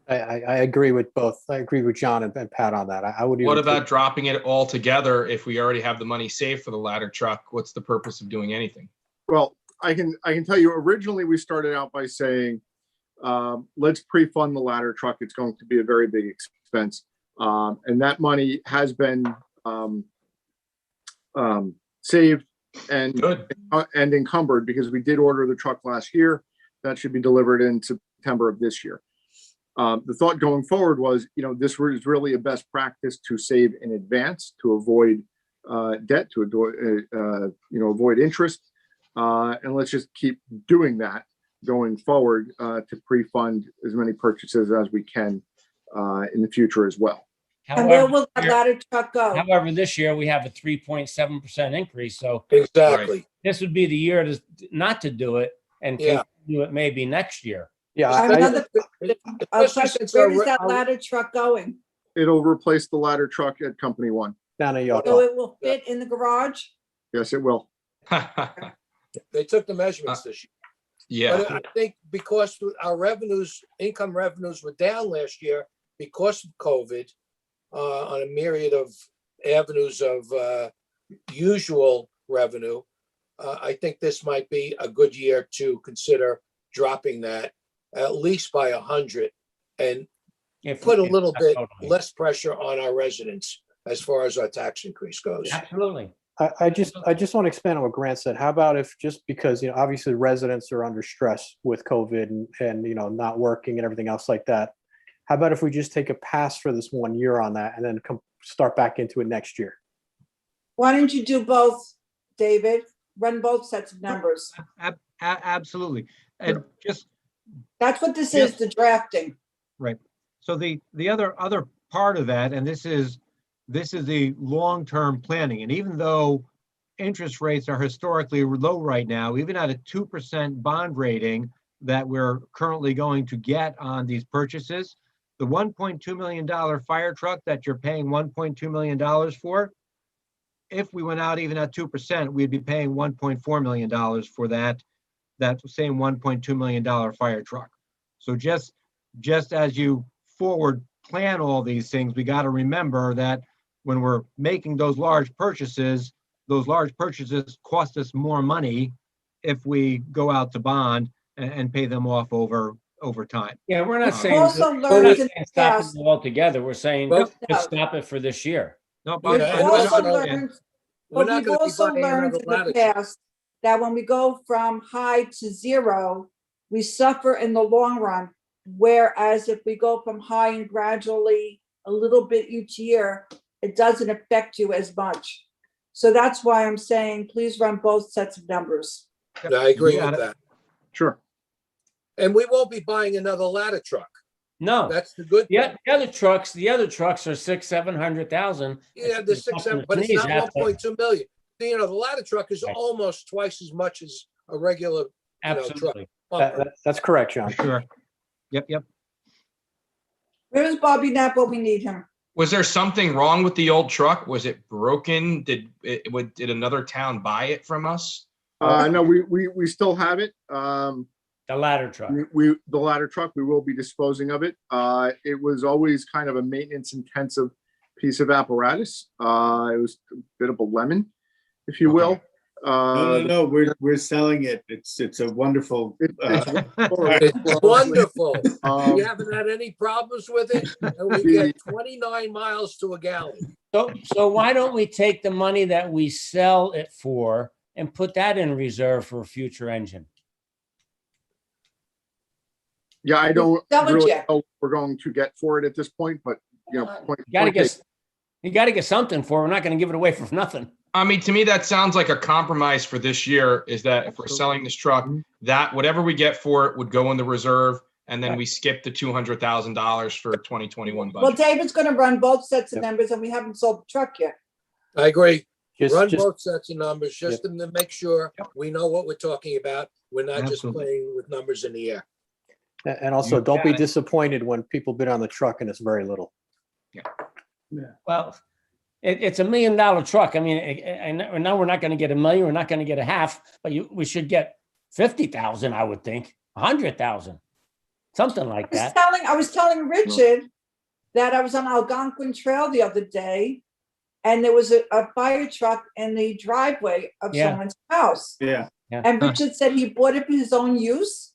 I agree with both. I agree with John and Pat on that. I would. What even about dropping it all together if we already have the money saved for the ladder truck? What's the purpose of doing anything? Well, I can tell you, originally we started out by saying, let's pre-fund the ladder truck. It's going to be a very big expense. And that money has been saved and Good. encumbered because we did order the truck last year. That should be delivered in September of this year. The thought going forward was, this was really a best practice to save in advance, to avoid debt, to avoid interest. And let's just keep doing that going forward to pre-fund as many purchases as we can in the future as well. And where However, will that ladder truck go? however, this year we have a 3.7% increase. So Exactly. this would be the year to not to do it and Yeah. do it maybe next year. Yeah, Another Especially question, since where our- is that our- ladder truck going? It'll replace the ladder truck at Company One. down at So Yacht. it will fit in the garage? Yes, it will. They took the measurements this year. Yeah. But I think because our revenues, income revenues were down last year because of COVID, on a myriad of avenues of usual revenue, I think this might be a good year to consider dropping that at least by 100 and put a little bit less pressure on our residents as far as our tax increase goes. Absolutely. I just want to expand on what Grant said. How about if just because, obviously residents are under stress with COVID and not working and everything else like that. How about if we just take a pass for this 1 year on that and then start back into it next year? Why don't you do both, David? Run both sets of numbers. Absolutely. And just, That's what this is, the drafting. right. So the other part of that, and this is the long-term planning. And even though interest rates are historically low right now, even at a 2% bond rating that we're currently going to get on these purchases, the $1.2 million fire truck that you're paying $1.2 million for, if we went out even at 2%, we'd be paying $1.4 million for that same $1.2 million fire truck. So just as you forward plan all these things, we got to remember that when we're making those large purchases cost us more money if we go out to bond and pay them off over time. Yeah, we're not We've saying also we're learned not in saying the stop past, it altogether. We're saying Well, just stop it for this year. No, Yeah, we've and also also- learned, We're but not we've going to be also buying learned another in the ladder truck. past that when we go from high to zero, we suffer in the long run. Whereas if we go from high and gradually a little bit each year, it doesn't affect you as much. So that's why I'm saying, please run both sets of numbers. Yeah, I agree Got with it. that. Sure. And we won't be buying another ladder truck. No, That's the good thing. the other trucks are 600,000-700,000. Yeah, the 6-7, but it's not 1.2 million. The ladder truck is Right. almost twice as much as a regular truck. Absolutely. That's correct, John. Sure. Yep. Where's Bobby Knapp when we need him? Was there something wrong with the old truck? Was it broken? Did another town buy it from us? No, we still have it. The ladder truck. The ladder truck, we will be disposing of it. It was always kind of a maintenance intensive piece of apparatus. It was a bit of a lemon, if you will. No, we're selling it. It's a wonderful. It's wonderful. Um, We haven't had any problems with it, and we get 29 miles to a gallon. So why don't we take the money that we sell it for and put that in reserve for a future engine? Yeah, I don't That was really Jack. know what we're going to get for it at this point, but point You got to get something for it. We're not going to give it away for nothing. I mean, to me, that sounds like a compromise for this year, is that if we're selling this truck, that whatever we get for it would go in the reserve, and then we skip the $200,000 for 2021 Well, budget. David's gonna run both sets of Yep. numbers and we haven't sold the truck yet. I agree. Run Just both sets of numbers just to make sure we know what we're talking about. We're not just Absolutely. playing with numbers in the air. and also You don't be got it. disappointed when people bid on the truck and it's very little. Well, it's $1 million truck. I mean, I know we're not going to get $1 million. We're not going to get a half, but we should get 50,000, I would think, 100,000. something like that. I was telling Richard that I was on Algonquin Trail the other day, and there was a fire truck in the driveway of Yeah. someone's house. Yeah. And Richard said he bought it for his own use.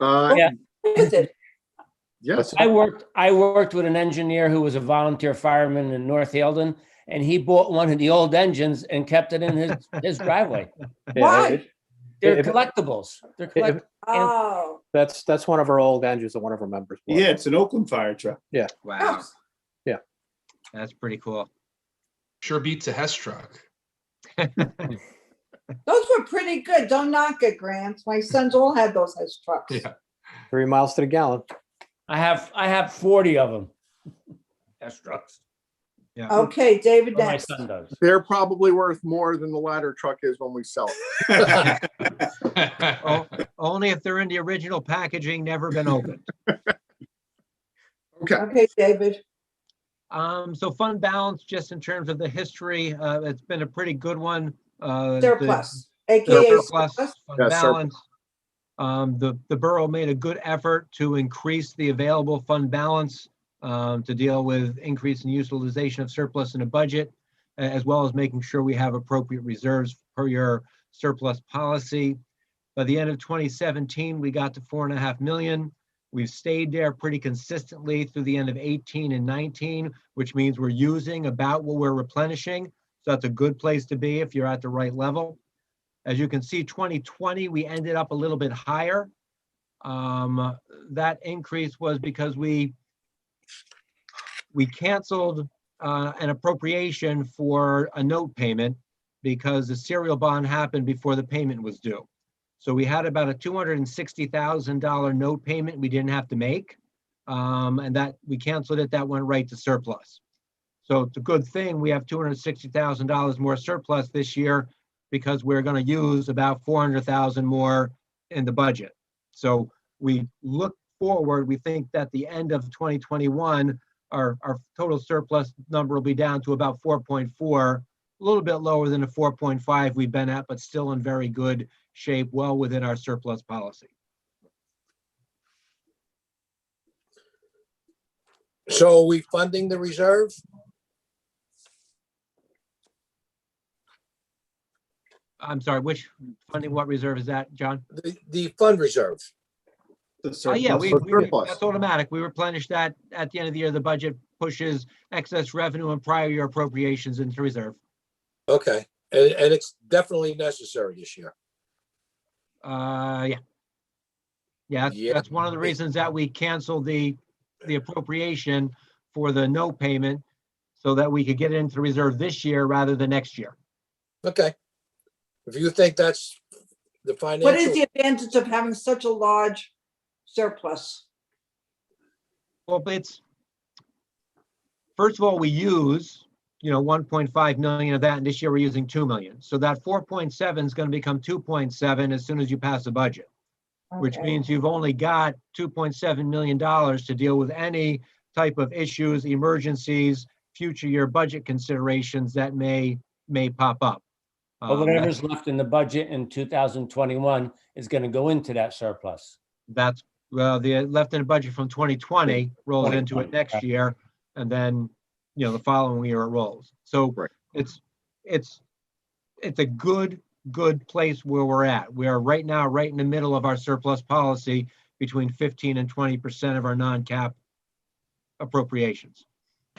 Yeah. With it. Yes, I worked with an engineer who was a volunteer fireman in North Eldon, and he bought one of the old engines and kept it in his driveway. Why? They're If- collectibles. They're collectibles. Oh, That's one of our old engines that one of our members bought. Yeah, it's an Oakland fire truck. Wow, oh, that's pretty cool. Sure beats a Hess truck. those were pretty good. Don't knock it, Grant. My sons all had those as trucks. Yeah. 3 miles to the gallon. I have 40 of them. That's trucks. Yeah. Okay, David, Or my next. son does. they're probably worth more than the ladder truck is when we sell it. Oh, only if they're in the original packaging, never been opened. Okay, Okay, David. So fund balance, just in terms of the history, it's been a pretty good one. The Surplus, AKA surplus, surplus. fund Yeah, surplus. balance. The borough made a good effort to increase the available fund balance to deal with increase in utilization of surplus in the budget, as well as making sure we have appropriate reserves per your surplus policy. By the end of 2017, we got to 4.5 million. We've stayed there pretty consistently through the end of 18 and 19, which means we're using about what we're replenishing. So that's a good place to be if you're at the right level. As you can see, 2020, we ended up a little bit higher. That increase was because we canceled an appropriation for a note payment because the serial bond happened before the payment was due. So we had about a $260,000 note payment we didn't have to make. And that we canceled it, that went right to surplus. So it's a good thing we have $260,000 more surplus this year because we're going to use about 400,000 more in the budget. So we look forward, we think that the end of 2021, our total surplus number will be down to about 4.4, a little bit lower than the 4.5 we've been at, but still in very good shape, well within our surplus policy. So are we funding the reserve? I'm sorry, which funding, what reserve is that, John? The fund reserve. The Oh, yeah, surplus. Surplus. that's automatic. We replenish that at the end of the year. The budget pushes excess revenue and prior year appropriations into reserve. Okay, and it's definitely necessary this year. Yeah. Yeah, Yeah. that's one of the reasons that we canceled the appropriation for the note payment so that we could get it into reserve this year rather than next year. Okay. If you think that's the What is financial, the advantage of having such a large surplus? Well, it's, first of all, we use, 1.5 million of that, and this year we're using 2 million. So that 4.7 is going to become 2.7 as soon as you pass the budget, which Okay. means you've only got $2.7 million to deal with any type of issues, emergencies, future year budget considerations that may pop up. But whatever's left in the budget in 2021 is going to go into that surplus. That's, well, the left in the budget from 2020 rolls into it 2020, next right. year, and then, the following year it rolls. So Right. it's a good place where we're at. We are right now, right in the middle of our surplus policy between 15 and 20% of our non-cap appropriations.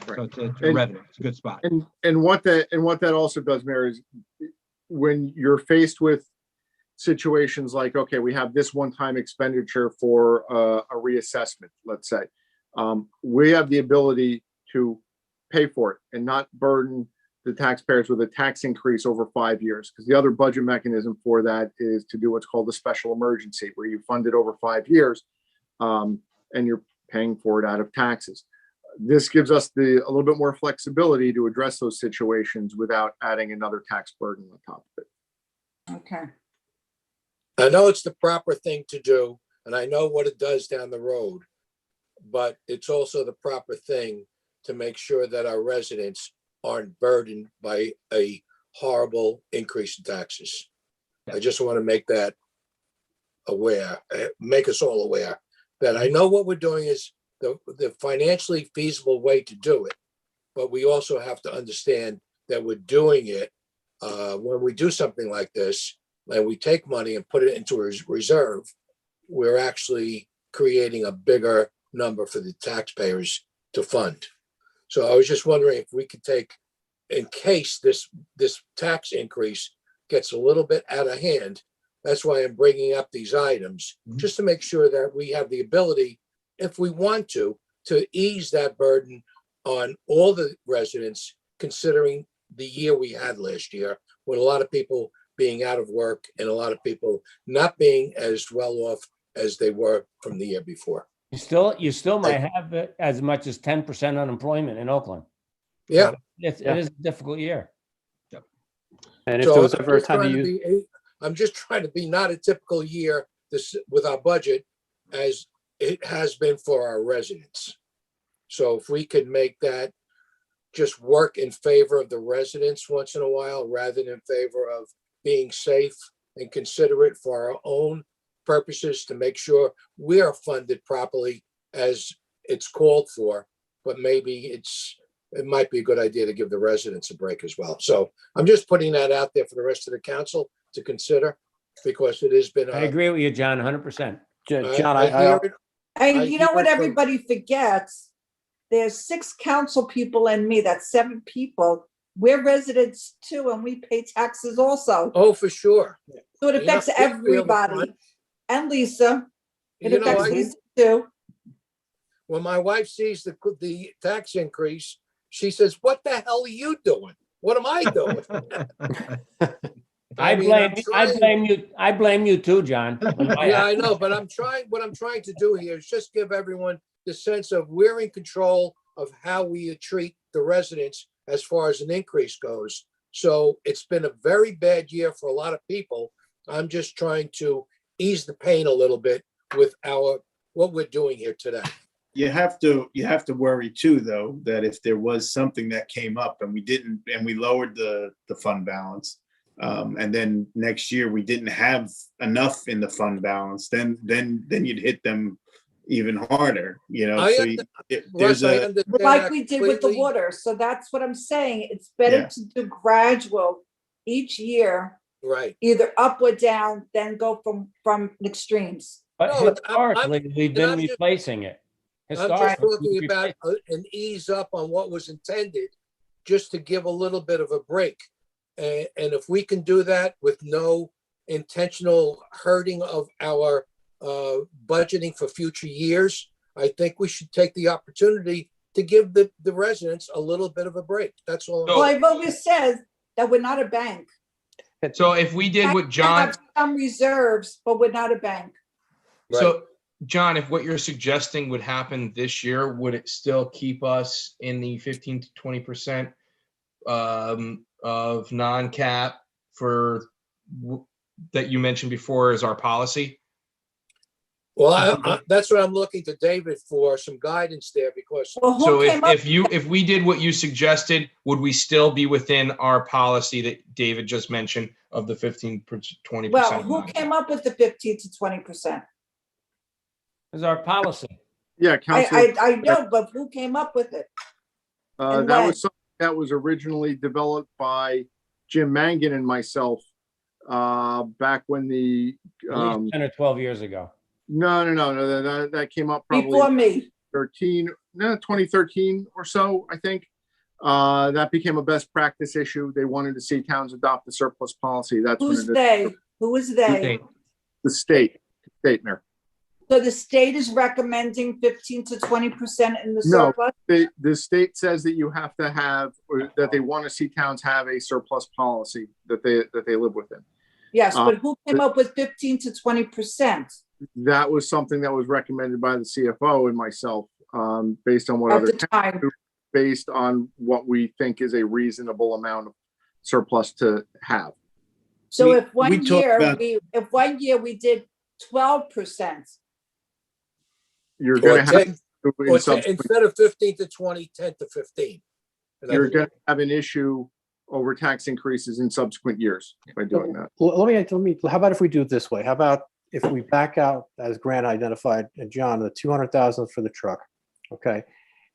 So it's a And- revenue. It's a good spot. and what that also does, Mary, is when you're faced with situations like, okay, we have this one-time expenditure for a reassessment, let's say, we have the ability to pay for it and not burden the taxpayers with a tax increase over 5 years. Because the other budget mechanism for that is to do what's called a special emergency, where you fund it over 5 years, and you're paying for it out of taxes. This gives us a little bit more flexibility to address those situations without adding another tax burden on top of it. Okay. I know it's the proper thing to do, and I know what it does down the road, but it's also the proper thing to make sure that our residents aren't burdened by a horrible increase in taxes. I just want to make that aware, make us all aware that I know what we're doing is the financially feasible way to do it. But we also have to understand that we're doing it when we do something like this, and we take money and put it into a reserve, we're actually creating a bigger number for the taxpayers to fund. So I was just wondering if we could take, in case this tax increase gets a little bit out of hand, that's why I'm bringing up these items, just to make sure that we have the ability, if we want to ease that burden on all the residents, considering the year we had last year, with a lot of people being out of work and a lot of people not being as well off as they were from the year before. You still might have as much as 10% unemployment in Oakland. Yeah. So it is a difficult year. And if So there was ever a time to use, I'm just trying to be not a typical year this with our budget as it has been for our residents. So if we could make that just work in favor of the residents once in a while, rather than in favor of being safe and considerate for our own purposes to make sure we are funded properly as it's called for, but maybe it might be a good idea to give the residents a break as well. So I'm just putting that out there for the rest of the council to consider, because it has been. I agree with you, John, 100%. John, I hear it. And I you know hear what it from- everybody forgets? There's 6 council people and me, that's 7 people. We're residents too, and we pay taxes also. Oh, for sure. So it affects Yeah, we feel the everybody. brunt. And Lisa, it You know, affects Lisa too. when my wife sees the tax increase, she says, "What the hell are you doing? What am I doing?" I blame you too, John. Yeah, I know, but what I'm trying to do here is just give everyone the sense of we're in control of how we treat the residents as far as an increase goes. So it's been a very bad year for a lot of people. I'm just trying to ease the pain a little bit with what we're doing here today. You have to worry too, though, that if there was something that came up and we lowered the fund balance, and then next year we didn't have enough in the fund balance, then you'd hit them even harder, you know. I So Russ, I understand Like that we did with the completely. water. So that's what I'm saying. It's better Yeah. to do gradual each year, Right. either up or down, than go from extremes. But No, historically, we've been I'm just- replacing it. I'm just Historically, talking we've about replaced an ease up on what was intended, just to give a little bit of a break. And if we can do that with no intentional hurting of our budgeting for future years, I think we should take the opportunity to give the residents a little bit of a break. That's all. Well, I've always said that we're not a bank. So if we did what We John, have some reserves, but we're not a bank. so John, if what you're suggesting would happen this year, would it still keep us in the 15 to 20% of non-cap that you mentioned before as our policy? Well, that's what I'm looking to David for, some guidance there, because Well, who So came up? if we did what you suggested, would we still be within our policy that David just mentioned of the 15 to 20%? Well, who came up with the 15 to 20%? Is our policy. Yeah, Council, I know, but who came up with it? and that when? was something that was originally developed by Jim Mangan and myself, back when the, At least 10 or 12 years ago. no, that came up probably Before me. 2013 or so, I think. That became a best practice issue. They wanted to see towns adopt the surplus policy. That's when Who's they? Who is they? the state, Statener. So the state is recommending 15 to 20% in the No. surplus? The state says that you have to have, or that they want to see towns have a surplus policy that they live within. Yes, but who came up with 15 to 20% That was something that was recommended by the CFO and myself, based on what at other the towns time? do, based on what we think is a reasonable amount of surplus to have. So We- if one we talked year, about- we did 12%, You're Or going to 10 have, in or 10 subsequent- instead of 15 to 20, 10 to 15. And you're that's- going to have an issue over tax increases in subsequent years by doing that. Let me, how about if we do it this way? How about if we back out, as Grant identified, and John, the 200,000 for the truck, okay?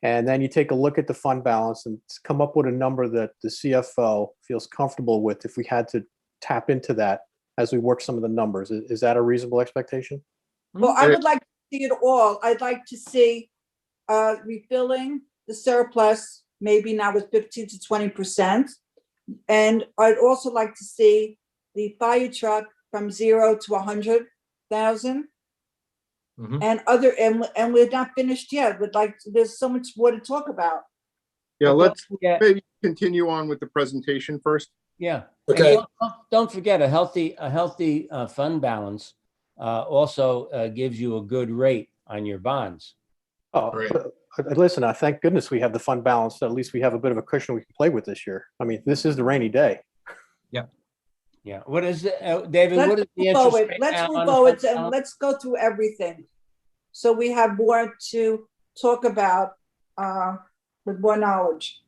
And then you take a look at the fund balance and come up with a number that the CFO feels comfortable with if we had to tap into that as we work some of the numbers. Is that a reasonable expectation? Well, I would like to see it all. I'd like to see refilling the surplus, maybe now with 15 to 20%. And I'd also like to see the fire truck from 0 to 100,000. Mhm. And we're not finished yet. There's so much more to talk about. Yeah, But let's forget- maybe continue on with the presentation first. Yeah. And Okay. don't forget, a healthy fund balance also gives you a good rate on your bonds. Oh, Right. listen, I thank goodness we have the fund balance. At least we have a bit of a cushion we can play with this year. I mean, this is the rainy day. Yeah. What is it, David? What is Let's the move interest forward. rate Let's now move on the forward fund and balance? let's go through everything. So we have more to talk about with more knowledge.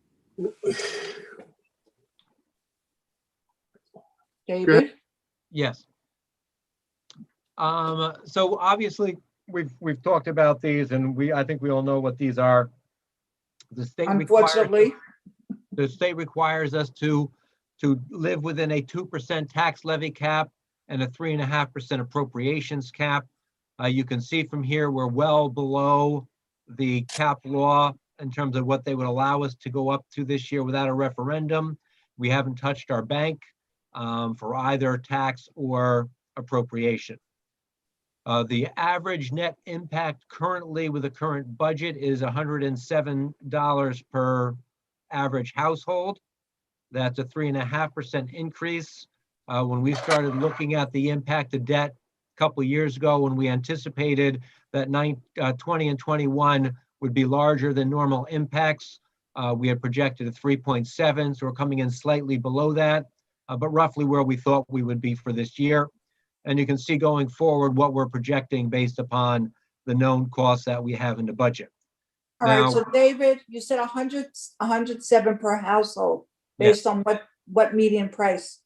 David? Yes. So obviously, we've talked about these, and I think we all know what these are. The state Unfortunately, requires us to live within a 2% tax levy cap and a 3.5% appropriations cap. You can see from here, we're well below the cap law in terms of what they would allow us to go up to this year without a referendum. We haven't touched our bank for either tax or appropriation. The average net impact currently with the current budget is $107 per average household. That's a 3.5% increase. When we started looking at the impact of debt a couple of years ago, when we anticipated that 20 and 21 would be larger than normal impacts, we had projected a 3.7, so we're coming in slightly below that, but roughly where we thought we would be for this year. And you can see going forward what we're projecting based upon the known costs that we have in the budget. all right, Now- so David, you said 107 per household, based on what median price?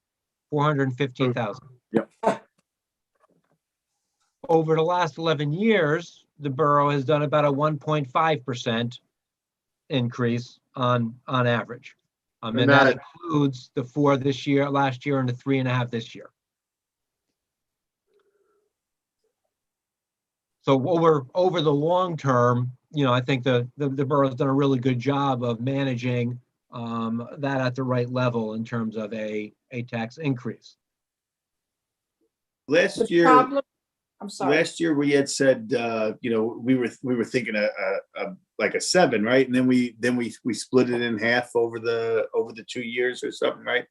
415,000. Yep. Over the last 11 years, the borough has done about a 1.5% increase on average. And And that that- includes the 4 this year, last year, and the 3.5 this year. So over the long term, I think the borough's done a really good job of managing that at the right level in terms of a tax increase. The Last year, problem, I'm sorry. last year we had said, we were thinking like a 7, right? And then we split it in half over the 2 years or something, right?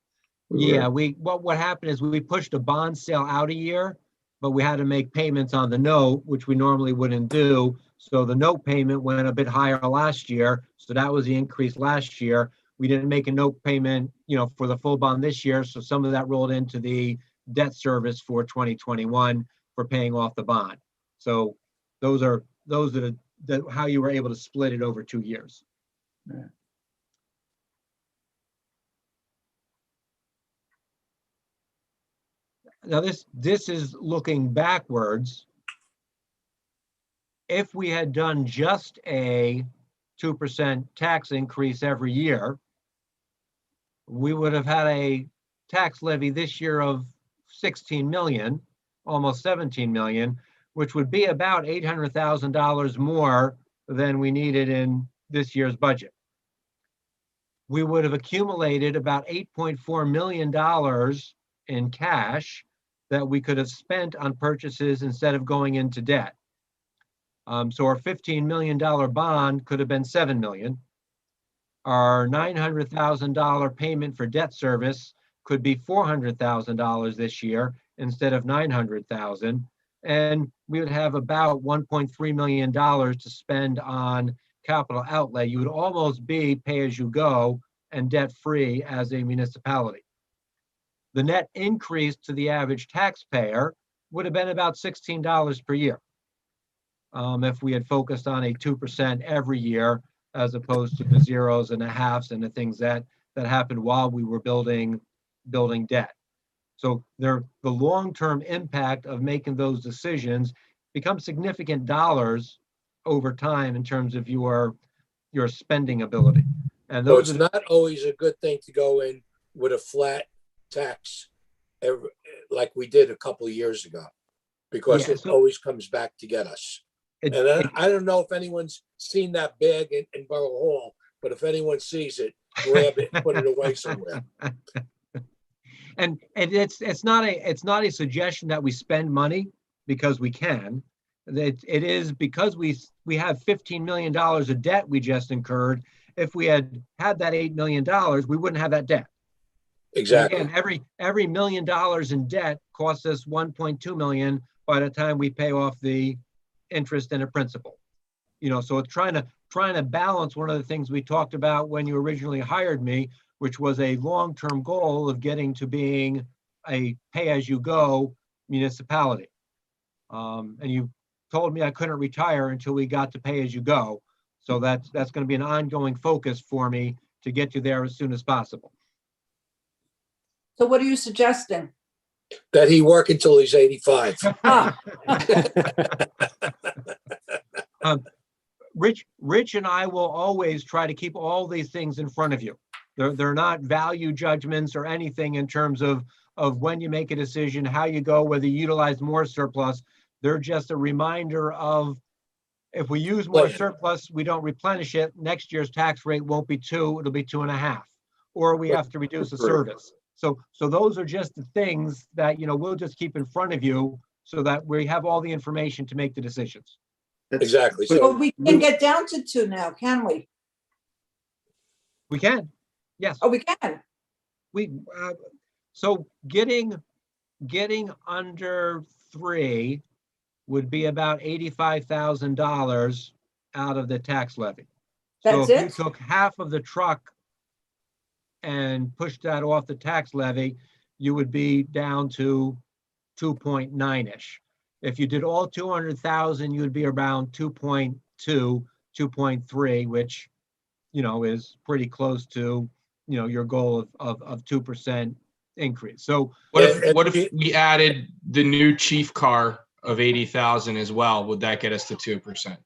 Yeah, what happened is we pushed a bond sale out a year, but we had to make payments on the note, which we normally wouldn't do. So the note payment went a bit higher last year. So that was the increase last year. We didn't make a note payment, for the full bond this year. So some of that rolled into the debt service for 2021 for paying off the bond. So those are how you were able to split it over 2 years. Yeah. Now this is looking backwards. If we had done just a 2% tax increase every year, we would have had a tax levy this year of 16 million, almost 17 million, which would be about $800,000 more than we needed in this year's budget. We would have accumulated about $8.4 million in cash that we could have spent on purchases instead of going into debt. So our $15 million bond could have been $7 million. Our $900,000 payment for debt service could be $400,000 this year instead of $900,000. And we would have about $1.3 million to spend on capital outlay. You would almost be pay as you go and debt free as a municipality. The net increase to the average taxpayer would have been about $16 per year if we had focused on a 2% every year, as opposed to the zeros and the halves and the things that happened while we were building debt. So the long-term impact of making those decisions becomes significant dollars over time in terms of your spending ability. And So those it's are, not always a good thing to go in with a flat tax like we did a couple of years ago, because Yeah, it so- always comes back to get us. it- And it- I don't know if anyone's seen that bag in Borough Hall, but if anyone sees it, grab it and put it away somewhere. And it's not a suggestion that we spend money because we can. It is because we have $15 million of debt we just incurred. If we had that $8 million, we wouldn't have that debt. And Exactly. again, every $1 million in debt costs us 1.2 million by the time we pay off the interest and the principal. So it's trying to balance one of the things we talked about when you originally hired me, which was a long-term goal of getting to being a pay-as-you-go municipality. And you told me I couldn't retire until we got to pay-as-you-go. So that's going to be an ongoing focus for me to get you there as soon as possible. So what are you suggesting? That he work until he's 85. Ah, Rich and I will always try to keep all these things in front of you. They're not value judgments or anything in terms of when you make a decision, how you go, whether you utilize more surplus. They're just a reminder of, if we use more Plan. surplus, we don't replenish it, next year's tax rate won't be 2, it'll be 2.5, or we have to reduce the service. So those are just the things that, we'll just keep in front of you so that we have all the information to make the decisions. Exactly. but So we can get down to 2 now, can we? We can, yes. Oh, we can. So getting under 3 would be about $85,000 out of the tax levy. So That's if you it? took half of the truck and pushed that off the tax levy, you would be down to 2.9-ish. If you did all 200,000, you would be around 2.2, 2.3, which, is pretty close to, your goal of 2% increase. So What Yeah, if we added the new chief car of 80,000 as well? Would that get us to 2%?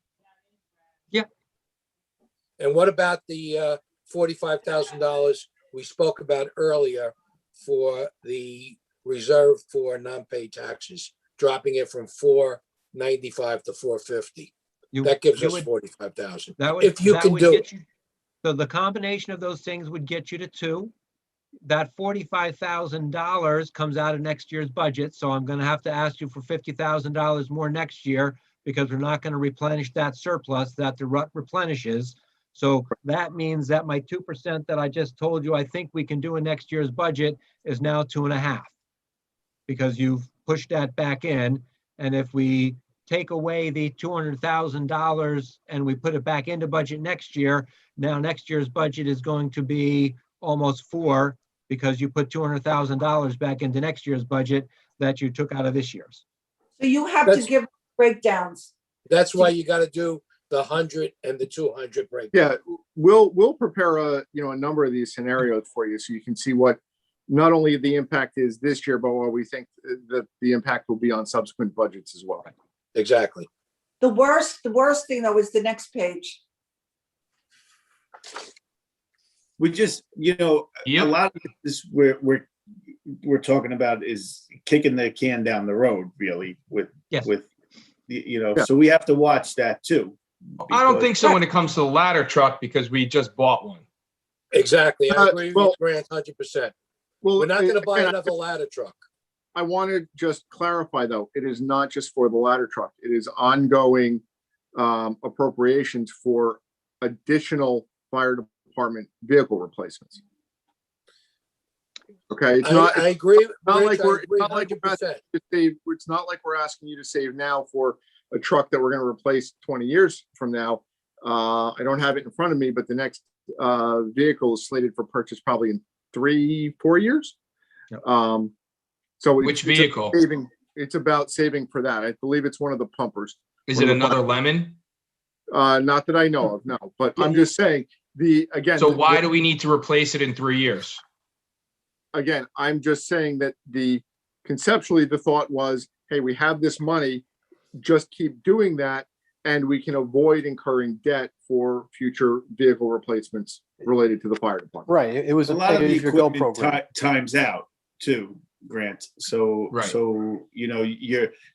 and what about the $45,000 we spoke about earlier for the reserve for non-paid taxes, dropping it from 495 to 450? That gives us 45,000. If you can do it. So the combination of those things would get you to 2. That $45,000 comes out of next year's budget. So I'm going to have to ask you for $50,000 more next year, because we're not going to replenish that surplus that the RUT replenishes. So that means that my 2% that I just told you I think we can do in next year's budget is now 2.5, because you've pushed that back in. And if we take away the $200,000 and we put it back into budget next year, now next year's budget is going to be almost 4, because you put $200,000 back into next year's budget that you took out of this year's. So you have to That's- give breakdowns. That's why you got to do the 100 and the 200 break. Yeah, we'll prepare a number of these scenarios for you, so you can see what not only the impact is this year, but what we think that the impact will be on subsequent budgets as well. Exactly. The worst thing though is the next page. We just, a Yep. lot of this we're talking about is kicking the can down the road, really, Yes. So we have to watch that too. I don't because- think so when it comes to the ladder truck, because we just bought one. Exactly. I agree well- with Grant 100%. Well, We're not going to buy again, another ladder truck. I want to just clarify, though, it is not just for the ladder truck. It is ongoing appropriations for additional fire department vehicle replacements. Okay, it's not, I agree. not Rich, like I we're, agree not like we're 100%. asking you to save, it's not like we're asking you to save now for a truck that we're going to replace 20 years from now. I don't have it in front of me, but the next vehicle is slated for purchase probably in 3-4 years. Yep. So Which vehicle? It's about saving for that. I believe it's one of the pumpers. Is One it of the another lemon? Not that I know of, no, but I'm just saying again. So why do we need to replace it in 3 years? again, I'm just saying that conceptually, the thought was, hey, we have this money, just keep doing that, and we can avoid incurring debt for future vehicle replacements related to the fire department. Right, it was A a lot of the pay-as-you-go equipment program. times out too, Grant. So, Right. so,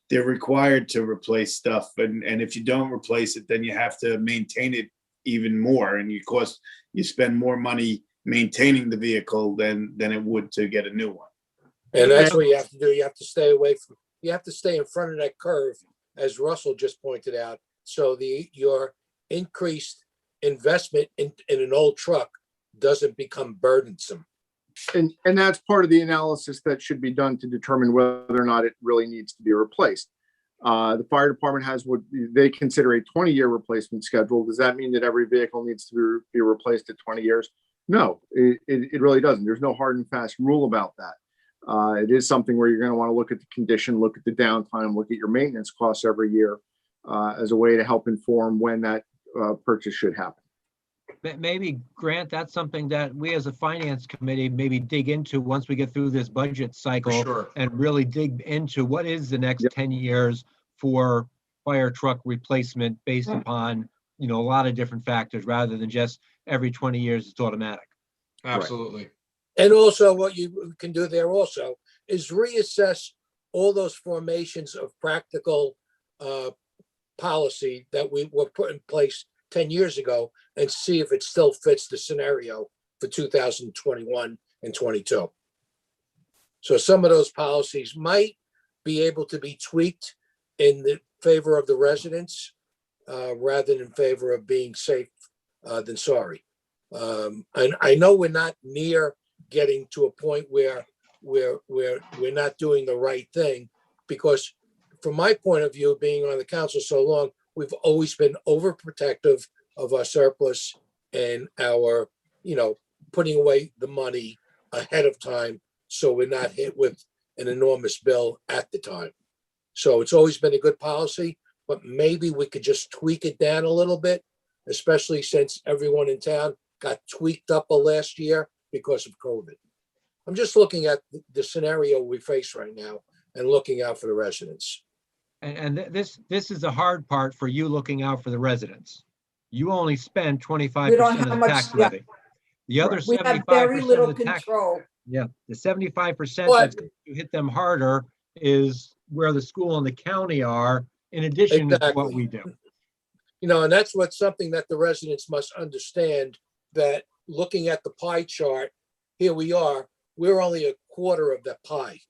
they're required to replace stuff, and if you don't replace it, then you have to maintain it even more, and you spend more money maintaining the vehicle than it would to get a new one. And that's what you have to do. You have to stay in front of that curve, as Russell just pointed out. So your increased investment in an old truck doesn't become burdensome. And that's part of the analysis that should be done to determine whether or not it really needs to be replaced. The fire department has what they consider a 20-year replacement schedule. Does that mean that every vehicle needs to be replaced at 20 years? No, it really doesn't. There's no hard and fast rule about that. It is something where you're going to want to look at the condition, look at the downtime, look at your maintenance costs every year as a way to help inform when that purchase should happen. Maybe, Grant, that's something that we as a finance committee maybe dig into once we get through this budget cycle. sure. And really dig into what is the next Yep. 10 years for fire truck replacement based upon, a lot of different factors rather than just every 20 years it's automatic. Absolutely. And also what you can do there also is reassess all those formations of practical policy that we were put in place 10 years ago and see if it still fits the scenario for 2021 and 22. So some of those policies might be able to be tweaked in the favor of the residents rather than in favor of being safe than sorry. And I know we're not near getting to a point where we're not doing the right thing, because from my point of view, being on the council so long, we've always been overprotective of our surplus and our, putting away the money ahead of time so we're not hit with an enormous bill at the time. So it's always been a good policy, but maybe we could just tweak it down a little bit, especially since everyone in town got tweaked up last year because of COVID. I'm just looking at the scenario we face right now and looking out for the residents. And this is the hard part for you looking out for the residents. You only spend 25% of the much- tax yeah. levy. The other We have very 75% little of the tax, control. yeah, the 75% But- that's going to hit them harder is where the school and the county are, in addition to what Exactly. we do. And that's something that the residents must understand, that looking at the pie chart, here we are, we're only a quarter of that pie.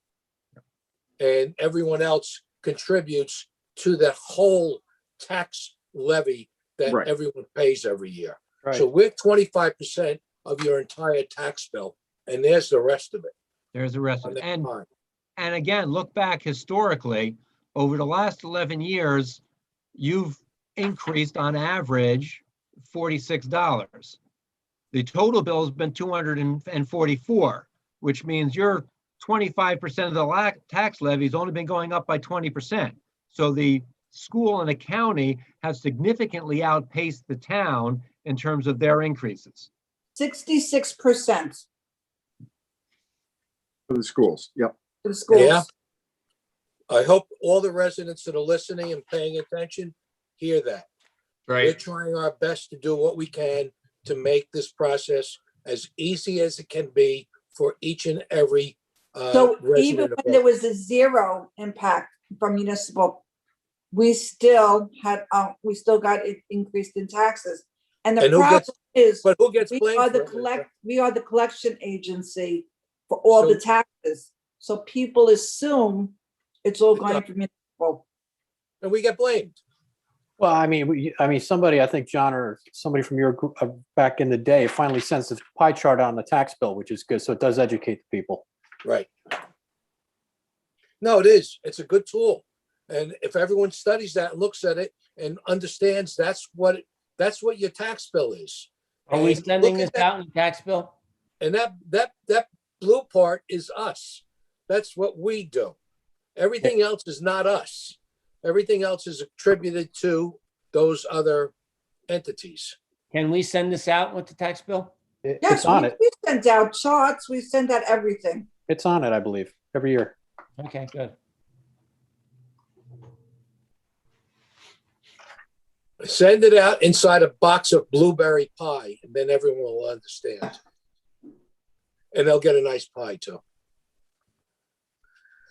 And everyone else contributes to the whole tax levy that Right. everyone pays every year. Right. So we're 25% of your entire tax bill, and there's the rest of it. There's the rest on of it. that pie. And again, look back historically, over the last 11 years, you've increased on average $46. The total bill has been 244, which means your 25% of the tax levy has only been going up by 20%. So the school and the county have significantly outpaced the town in terms of their increases. 66% For the schools, yep. for the schools. Yeah. I hope all the residents that are listening and paying attention hear that. We're Right. trying our best to do what we can to make this process as easy as it can be for each and every So even resident. when there was a zero impact from municipal, we still got it increased in taxes. And the And who problem gets- is, But who gets we blamed are for the it? we are the collection agency for all the So- taxes. So people assume it's all It going from municipal. And we get blamed. Well, I mean, somebody, I think John or somebody from your group back in the day finally sends the pie chart on the tax bill, which is good. So it does educate the people. Right. No, it is. It's a good tool. And if everyone studies that and looks at it and understands that's what your tax bill is. Are we And sending look this at that- out in tax bill? And that blue part is us. That's what we do. Everything else is not us. Everything else is attributed to those other entities. Can we send this out with the tax bill? Yes, It's on it. we sent out charts. We send out everything. It's on it, I believe, every year. Okay, good. Send it out inside a box of blueberry pie, and then everyone will understand. And they'll get a nice pie too.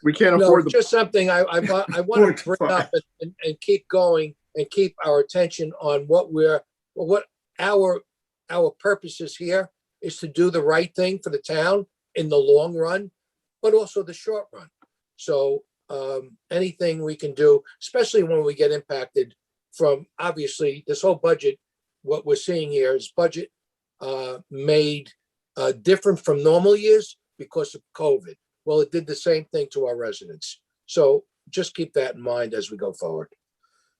We can't No, afford it's the, just something I want to bring up and keep going and keep our attention on what our purpose is here is to do the right thing for the town in the long run, but also the short run. So anything we can do, especially when we get impacted from, obviously, this whole budget, what we're seeing here is budget made different from normal years because of COVID. Well, it did the same thing to our residents. So just keep that in mind as we go forward.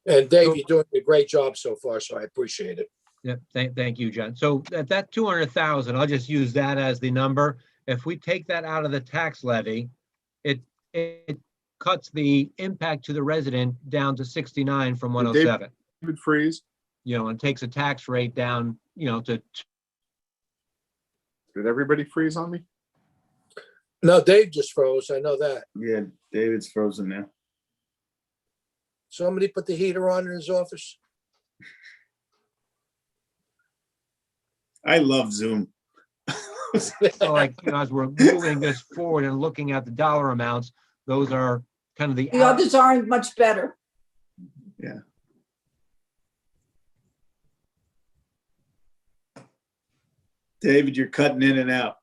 And Dave, you're doing a great job so far, so I appreciate it. Yeah, thank you, John. So at that 200,000, I'll just use that as the number. If we take that out of the tax levy, it cuts the impact to the resident down to 69 from 107. David freeze. And takes a tax rate down, to Did everybody freeze on me? No, Dave just froze. I know that. Yeah, David's frozen now. Somebody put the heater on in his office. I love Zoom. So as we're moving this forward and looking at the dollar amounts, those are kind of the The others aren't much better. Yeah. David, you're cutting in and out.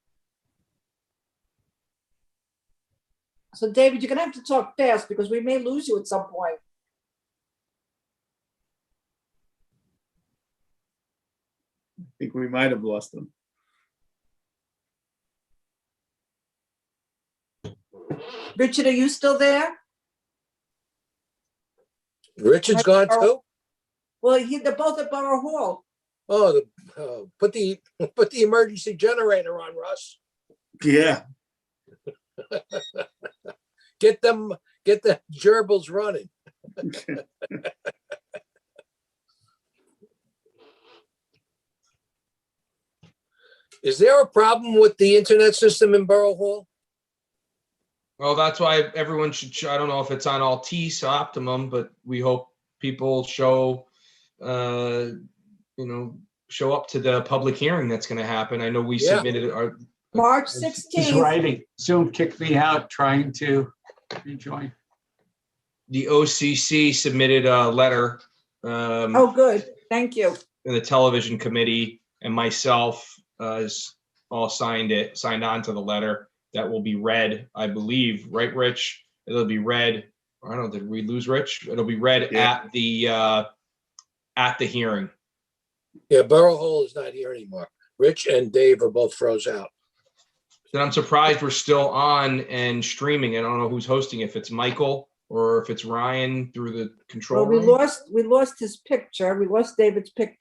So David, you're gonna have to talk fast because we may lose you at some point. I think we might have lost them. Richard, are you still there? Richard's gone too? Well, they're both at Borough Hall. Oh, put the emergency generator on, Russ. Yeah. Get the gerbils running. Is there a problem with the internet system in Borough Hall? Well, that's why everyone should, I don't know if it's on Altice or Optimum, but we hope people show up to the public hearing that's going to happen. I know we Yeah. submitted our. March He's 16th. writing. Zoom kicked me out trying to rejoin. The OCC submitted a letter. Oh, good. Thank you. And the television committee and myself all signed on to the letter that will be read, I believe, right, Rich? It'll be read. I don't know, did we lose Rich? It'll be read at the hearing. Yeah, Borough Hall is not here anymore. Rich and Dave are both froze out. And I'm surprised we're still on and streaming. I don't know who's hosting, if it's Michael or if it's Ryan through the control Well, room. we lost his picture. We lost David's picture.